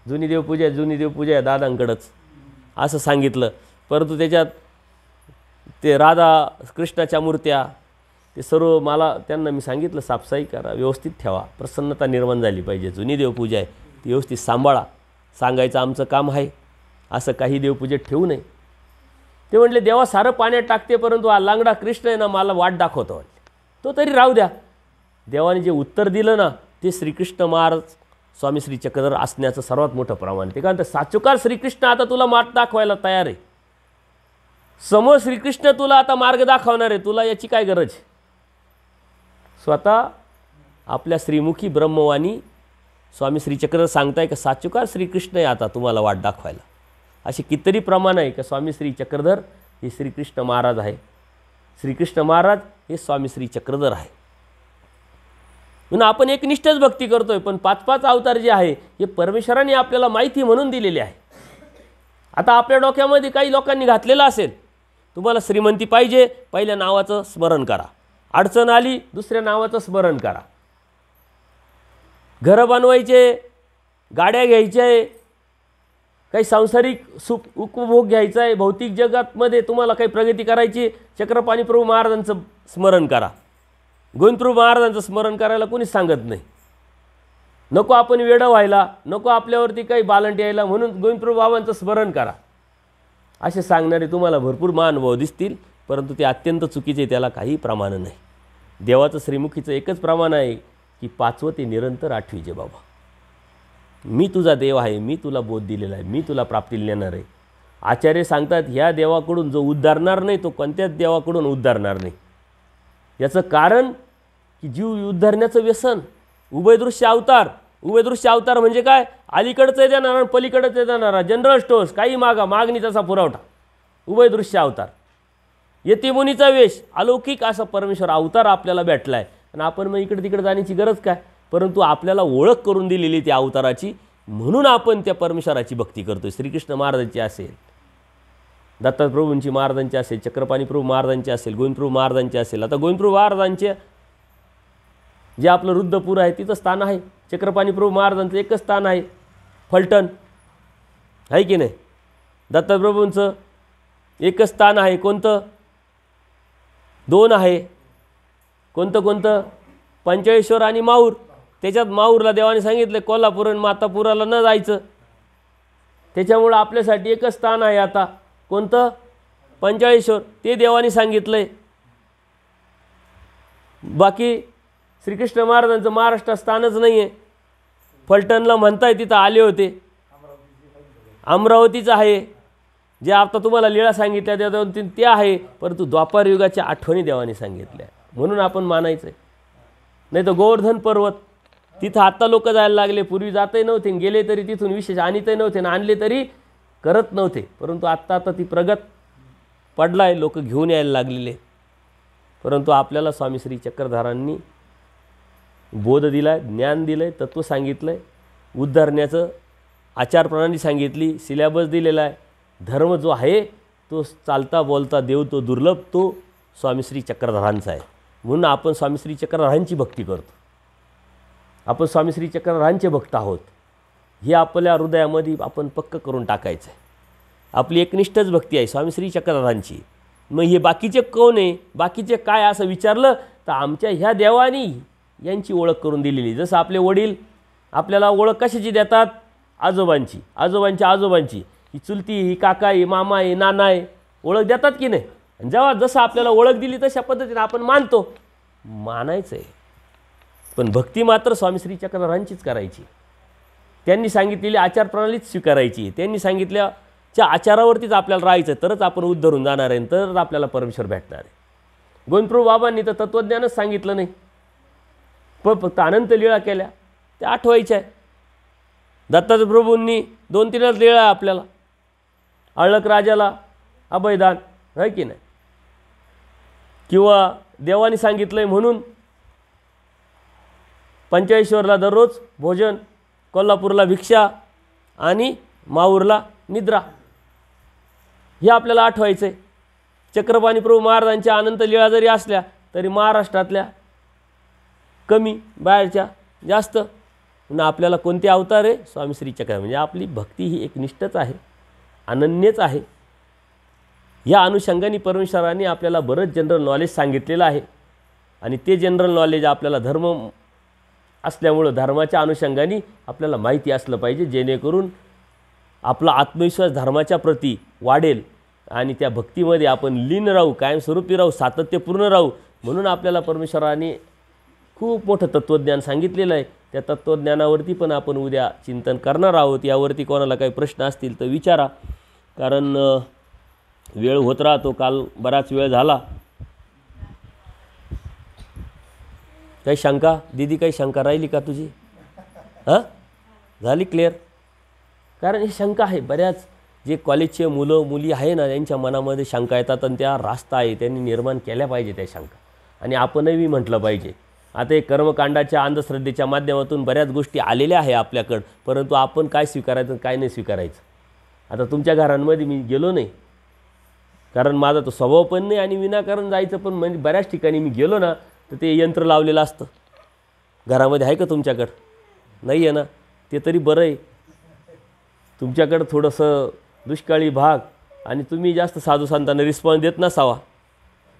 जुनी देवपूजा आहे दादांकडंच असं सांगितलं. परंतु त्याच्यात ते राधा कृष्णाच्या मूर्त्या ते सर्व मला त्यांना मी सांगितलं साफसफाई करा, व्यवस्थित ठेवा, प्रसन्नता निर्माण झाली पाहिजे. जुनी देवपूजा आहे ती व्यवस्थित सांभाळा, सांगायचं आमचं काम आहे. असं काही देवपूजेत ठेवू नये. ते म्हटले देवा सारं पाण्यात टाकते, परंतु हा लांगडा कृष्ण आहे ना मला वाट दाखवतो म्हटले, तो तरी राहू द्या. देवाने जे उत्तर दिलं ना ते श्रीकृष्ण महाराज स्वामी श्री चक्रधर असण्याचं सर्वात मोठं प्रमाण आहे. ते कारण साचुकार श्रीकृष्ण आता तुला मार्ग दाखवायला तयार आहे. समोर श्रीकृष्ण तुला आता मार्ग दाखवणार आहे, तुला याची काय गरज. स्वतः आपल्या श्रीमुखी ब्रह्मवाणी स्वामी श्री चक्रधर सांगताय का साचुकार श्रीकृष्ण आहे आता तुम्हाला वाट दाखवायला. असे कितीतरी प्रमाण आहे का स्वामी श्री चक्रधर हे श्रीकृष्ण महाराज आहे, श्रीकृष्ण महाराज हे स्वामी श्री चक्रधर आहे. म्हणून आपण एकनिष्ठच भक्ती करतोय, पण 5-5 अवतार जे आहे हे परमेश्वराने आपल्याला माहिती म्हणून दिलेले आहे. आता आपल्या डोक्यामध्ये काही लोकांनी घातलेलं असेल, तुम्हाला श्रीमंती पाहिजे पहिल्या नावाचं स्मरण करा, अडचण आली दुसऱ्या नावाचं स्मरण करा, घरं बनवायचे, गाड्या घ्यायच्या आहे, काही सांसारिक सुख उपभोग घ्यायचा आहे, भौतिक जगातमध्ये तुम्हाला काही प्रगती करायची, चक्रपाणी प्रभू महाराजांचं स्मरण करा. गोविंदप्रभू महाराजांचं स्मरण करायला कोणीच सांगत नाही. नको आपण वेडं व्हायला, नको आपल्यावरती काही बालंट यायला, म्हणून गोविंदप्रभू बाबांचं स्मरण करा असे सांगणारे तुम्हाला भरपूर महानुभाव दिसतील, परंतु ते अत्यंत चुकीचे, त्याला काही प्रमाण नाही. देवाचं श्रीमुखीचं एकच प्रमाण आहे की 5वं ते निरंतर 8वीचे बाबा, मी तुझा देव आहे, मी तुला बोध दिलेला आहे, मी तुला प्राप्तीला नेणार आहे. आचार्य सांगतात ह्या देवाकडून जो उद्धारणार नाही तो कोणत्याच देवाकडून उद्धारणार नाही. याचं कारण की जीव उद्धारण्याचं व्यसन, उभयदृश्य अवतार. उभयदृश्य अवतार म्हणजे काय, अलीकडचं देणारा पलीकडचं देणारा, जनरल स्टोर्स, काही मागा मागणी तसा पुरवठा. उभयदृश्य अवतार, यतिमुनीचा वेश, अलौकिक असा परमेश्वर अवतार आपल्याला भेटला आहे. आणि आपण मग इकडे तिकडे जाण्याची गरज काय, परंतु आपल्याला ओळख करून दिलेली त्या अवताराची, म्हणून आपण त्या परमेश्वराची भक्ती करतोय. श्रीकृष्ण महाराजांची असेल, दत्तप्रभूंची महाराजांची असेल, चक्रपाणी प्रभू महाराजांची असेल, गोविंदप्रभू महाराजांची असेल. आता गोविंदप्रभू महाराजांचे जे आपलं रुद्रपूर आहे तिथं स्थान आहे, चक्रपाणी प्रभू महाराजांचं एकच स्थान आहे फलटण, आहे की नाही. दत्तप्रभूंचं एकच स्थान आहे, कोणतं, 2 आहे, कोणतं पंचेश्वर आणि माहूर. त्याच्यात माहूरला देवाने सांगितलं कोल्हापूर आणि मातापुराला न जायचं. त्याच्यामुळं आपल्यासाठी एकच स्थान आहे आता, कोणतं? पंचाळेश्वर. ते देवाने सांगितलं आहे. बाकी श्रीकृष्ण महाराजांचं महाराष्ट्रात स्थानच नाही आहे. फलटणला म्हणताय तिथं आले होते, अमरावतीचं आहे. जे आता तुम्हाला लीळा सांगितल्या त्या 2-3 ते आहे, परंतु द्वापार युगाच्या आठवणी देवाने सांगितल्या म्हणून आपण मानायचं आहे. नाही तर गोवर्धन पर्वत तिथं आत्ता लोक जायला लागले, पूर्वी जातही नव्हते, गेले तरी तिथून विशेष आणतही नव्हते ना आणले तरी करत नव्हते, परंतु आत्ता ती प्रगत पडला आहे, लोक घेऊन यायला लागलेले. परंतु आपल्याला स्वामी श्री चक्रधरांनी बोध दिला आहे, ज्ञान दिलं आहे, तत्त्व सांगितलं आहे, उद्धारण्याचं आचारप्रणाली सांगितली, सिलॅबस दिलेला आहे. धर्म जो आहे तो चालता बोलता देव तो दुर्लभ तो स्वामी श्री चक्रधरांचा आहे. म्हणून आपण स्वामी श्री चक्रधरांची भक्ती करतो. आपण स्वामी श्री चक्रधरांचे भक्त आहोत हे आपल्या हृदयामध्ये आपण पक्क करून टाकायचं आहे. आपली एकनिष्ठच भक्ती आहे स्वामी श्री चक्रधरांची. मग हे बाकीचे कोण आहे, बाकीचे काय असं विचारलं तर आमच्या ह्या देवानी यांची ओळख करून दिलेली. जसं आपले वडील आपल्याला ओळख कशाची देतात? आजोबांची, आजोबांची, ही चुलती, ही काका, ही मामा, ही नाना आहे, ओळख देतात की नाही? आणि जेव्हा जसं आपल्याला ओळख दिली तशा पद्धतीने आपण मानतो, मानायचं आहे. पण भक्ती मात्र स्वामी श्री चक्रधरांचीच करायची. त्यांनी सांगितलेली आचारप्रणालीच स्वीकारायची. त्यांनी सांगितल्याच्या आचारावरतीच आपल्याला राहायचं, तरच आपण उद्धरून जाणार आहे, तरच आपल्याला परमेश्वर भेटणार आहे. गोविंदप्रभू बाबांनी तर तत्त्वज्ञानच सांगितलं नाही, पण फक्त अनंत लीळा केल्या, त्या आठवायच्या आहे. दत्तात्रय प्रभूंनी 2-3 लीळा आपल्याला, अळक राजाला अभयदान आहे की नाही, किंवा देवाने सांगितलं आहे म्हणून पंचाळेश्वरला दररोज भोजन, कोल्हापूरला भिक्षा आणि माहूरला निद्रा, हे आपल्याला आठवायचं आहे. चक्रपाणी प्रभू महाराजांच्या अनंत लीळा जरी असल्या तरी महाराष्ट्रातल्या कमी, बाहेरच्या जास्त. म्हणून आपल्याला कोणते अवतार आहे? स्वामी श्री चक्र. म्हणजे आपली भक्ती ही एक निष्ठच आहे, अनन्यच आहे. या अनुषंगाने परमेश्वरांनी आपल्याला बरंच जनरल नॉलेज सांगितलेलं आहे आणि ते जनरल नॉलेज आपल्याला धर्म असल्यामुळं धर्माच्या अनुषंगाने आपल्याला माहिती असलं पाहिजे, जेणेकरून आपला आत्मविश्वास धर्माच्या प्रती वाढेल आणि त्या भक्तीमध्ये आपण लीन राहू, कायमस्वरूपी राहू, सातत्यपूर्ण राहू. म्हणून आपल्याला परमेश्वराने खूप मोठं तत्त्वज्ञान सांगितलेलं आहे. त्या तत्त्वज्ञानावरती पण आपण उद्या चिंतन करणार आहोत. यावरती कोणाला काही प्रश्न असतील तर विचारा, कारण वेळ होत राहतो. काल बराच वेळ झाला. काही शंका दीदी, काही शंका राहिली का तुझी? हां, झाली क्लिअर? कारण ही शंका आहे, बऱ्याच जे कॉलेजचे मुलं मुली आहे ना, त्यांच्या मनामध्ये शंका येतात आणि त्या रास्त आहे, त्यांनी निर्माण केल्या पाहिजे त्या शंका. आणि आपणही म्हटलं पाहिजे. आता हे कर्मकांडाच्या अंधश्रद्धेच्या माध्यमातून बऱ्याच गोष्टी आलेल्या आहे आपल्याकडं, परंतु आपण काय स्वीकारायचं काय नाही स्वीकारायचं. आता तुमच्या घरांमध्ये मी गेलो नाही, कारण माझा तो स्वभाव पण नाही आणि विनाकारण जायचं पण. म्हणजे बऱ्याच ठिकाणी मी गेलो ना तर ते यंत्र लावलेलं असतं. घरामध्ये आहे का तुमच्याकडं? नाही आहे ना, ते तरी बरं आहे. तुमच्याकडं थोडंसं दुष्काळी भाग आणि तुम्ही जास्त साधू संतांना रिस्पॉन्स देत नसावा,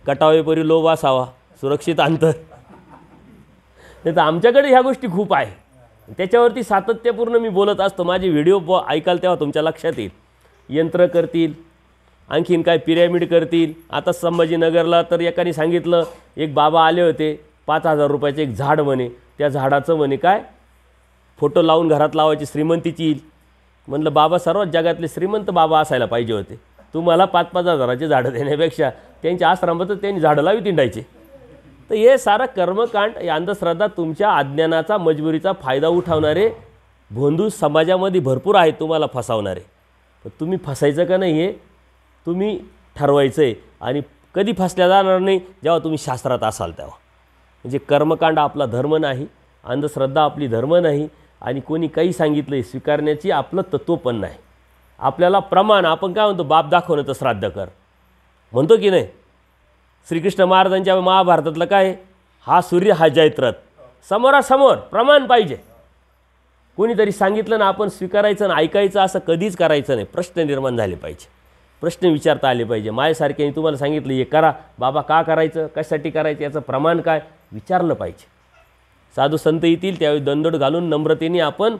कटावेपरी लोभ असावा, सुरक्षित अंतर. नाही तर आमच्याकडे ह्या गोष्टी खूप आहे, त्याच्यावरती सातत्यपूर्ण मी बोलत असतो. माझे व्हिडिओ ऐकाल तेव्हा तुमच्या लक्षात येईल. यंत्र करतील, आणखीन काय पिरॅमिड करतील. आता संभाजीनगरला तर एकाने सांगितलं, एक बाबा आले होते, 5,000 रुपयाचं एक झाड म्हणे, त्या झाडाचं म्हणे काय फोटो लावून घरात लावायची, श्रीमंतीची येईल. म्हणलं बाबा सर्वात जगातले श्रीमंत बाबा असायला पाहिजे होते. तुम्हाला 5-5 हजाराचे झाडं देण्यापेक्षा त्यांच्या आश्रमातच त्यांनी झाडं लावी तिंडायचे. तर हे सारा कर्मकांड, या अंधश्रद्धा तुमच्या अज्ञानाचा, मजबुरीचा फायदा उठवणारे भोंदू समाजामध्ये भरपूर आहेत, तुम्हाला फसवणारे. पण तुम्ही फसायचं का नाही हे तुम्ही ठरवायचं आहे. आणि कधी फसल्या जाणार नाही? जेव्हा तुम्ही शास्त्रात असाल तेव्हा. म्हणजे कर्मकांड आपला धर्म नाही, अंधश्रद्धा आपली धर्म नाही, आणि कोणी काही सांगितलं आहे स्वीकारण्याची आपलं तत्त्व पण नाही. आपल्याला प्रमाण, आपण काय म्हणतो, बाप दाखवणं तर श्राद्ध कर म्हणतो की नाही. श्रीकृष्ण महाराजांच्या महाभारतातलं काय, हा सूर्य हा जयत्रथ, समोरासमोर प्रमाण पाहिजे. कोणीतरी सांगितलं ना आपण स्वीकारायचं ना ऐकायचं असं कधीच करायचं नाही. प्रश्न निर्माण झाले पाहिजे, प्रश्न विचारता आले पाहिजे. माझ्यासारख्याने तुम्हाला सांगितलं हे करा, बाबा का करायचं, कशासाठी करायचं, याचं प्रमाण काय विचारलं पाहिजे. साधू संत येतील त्यावेळी दंडोड घालून नम्रतेने आपण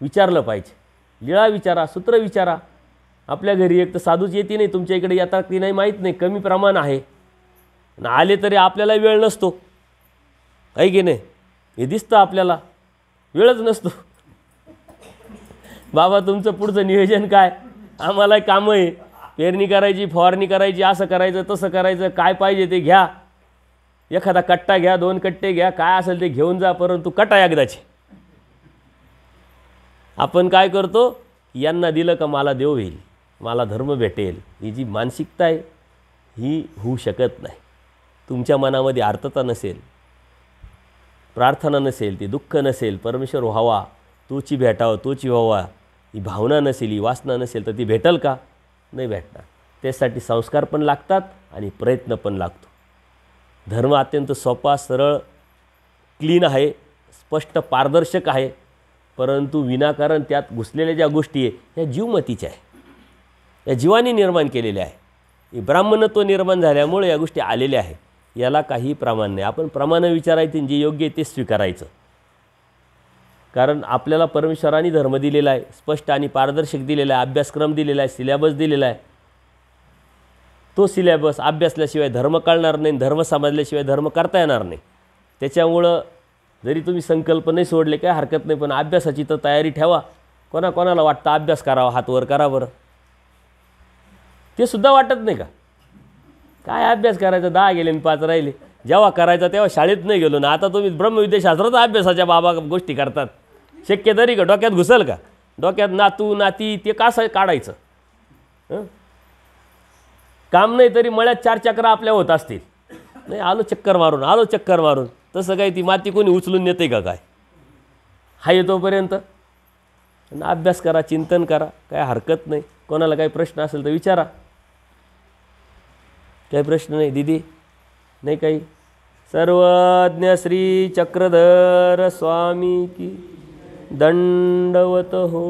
विचारलं पाहिजे. लीळा विचारा, सूत्र विचारा. आपल्या घरी एक तर साधूच येते नाही, तुमच्या इकडे येतात की नाही माहीत नाही, कमी प्रमाण आहे. आले तरी आपल्याला वेळ नसतो, आहे की नाही? हे दिसतं आपल्याला, वेळच नसतो. बाबा तुमचं पुढचं नियोजन काय? आम्हाला कामं आहे, पेरणी करायची, फवारणी करायची, असं करायचं तसं करायचं, काय पाहिजे ते घ्या, एखादा कट्टा घ्या, 2 कट्टे घ्या, काय असेल ते घेऊन जा, परंतु कटा एकदाची. आपण काय करतो? यांना दिलं का मला देव होईल, मला धर्म भेटेल, ही जी मानसिकता आहे ही होऊ शकत नाही. तुमच्या मनामध्ये आर्तता नसेल, प्रार्थना नसेल, ते दुःख नसेल, परमेश्वर व्हावा, तोची भेटावं, तोची व्हावा, ही भावना नसेल, ही वासना नसेल, तर ती भेटेल का? नाही भेटणार. त्यासाठी संस्कार पण लागतात आणि प्रयत्न पण लागतो. धर्म अत्यंत सोपा, सरळ, क्लीन आहे, स्पष्ट, पारदर्शक आहे, परंतु विनाकारण त्यात घुसलेल्या ज्या गोष्टी आहे ह्या जीवमतीच्या आहे, या जीवाने निर्माण केलेल्या आहे. ही ब्राह्मणत्व निर्माण झाल्यामुळे या गोष्टी आलेल्या आहे. याला काही प्रमाण नाही. आपण प्रमाणं विचारायचे, जे योग्य आहे ते स्वीकारायचं. कारण आपल्याला परमेश्वराने धर्म दिलेला आहे, स्पष्ट आणि पारदर्शक दिलेला आहे, अभ्यासक्रम दिलेला आहे, सिलेबस दिलेला आहे. तो सिलेबस अभ्यासल्याशिवाय धर्म कळणार नाही, धर्म समजल्याशिवाय धर्म करता येणार नाही. त्याच्यामुळं जरी तुम्ही संकल्प नाही सोडले काय हरकत नाही, पण अभ्यासाची तर तयारी ठेवा. कोणाकोणाला वाटतं अभ्यास करावा, हात वर करा बरं. ते सुद्धा वाटत नाही का? काय अभ्यास करायचा, 10 गेले आणि 5 राहिले. जेव्हा करायचा तेव्हा शाळेत नाही गेलो ना. आता तुम्ही ब्रह्मविद्याशास्त्राचा अभ्यासाच्या बाबा गोष्टी करतात. शक्य तरी का? डोक्यात घुसल का? डोक्यात नातू नाती ते कसं काढायचं? काम नाही तरी मळ्यात 4 चक्रा आपल्या होत असतील. नाही आलो चक्कर मारून, आलो चक्कर मारून. तसं काही ती माती कोणी उचलून नेते का काय? हा येतोपर्यंत अभ्यास करा, चिंतन करा, काय हरकत नाही. कोणाला काही प्रश्न असेल तर विचारा. काही प्रश्न नाही दीदी? नाही काही? सर्वज्ञ श्री चक्रधर स्वामी की दंडवत हो.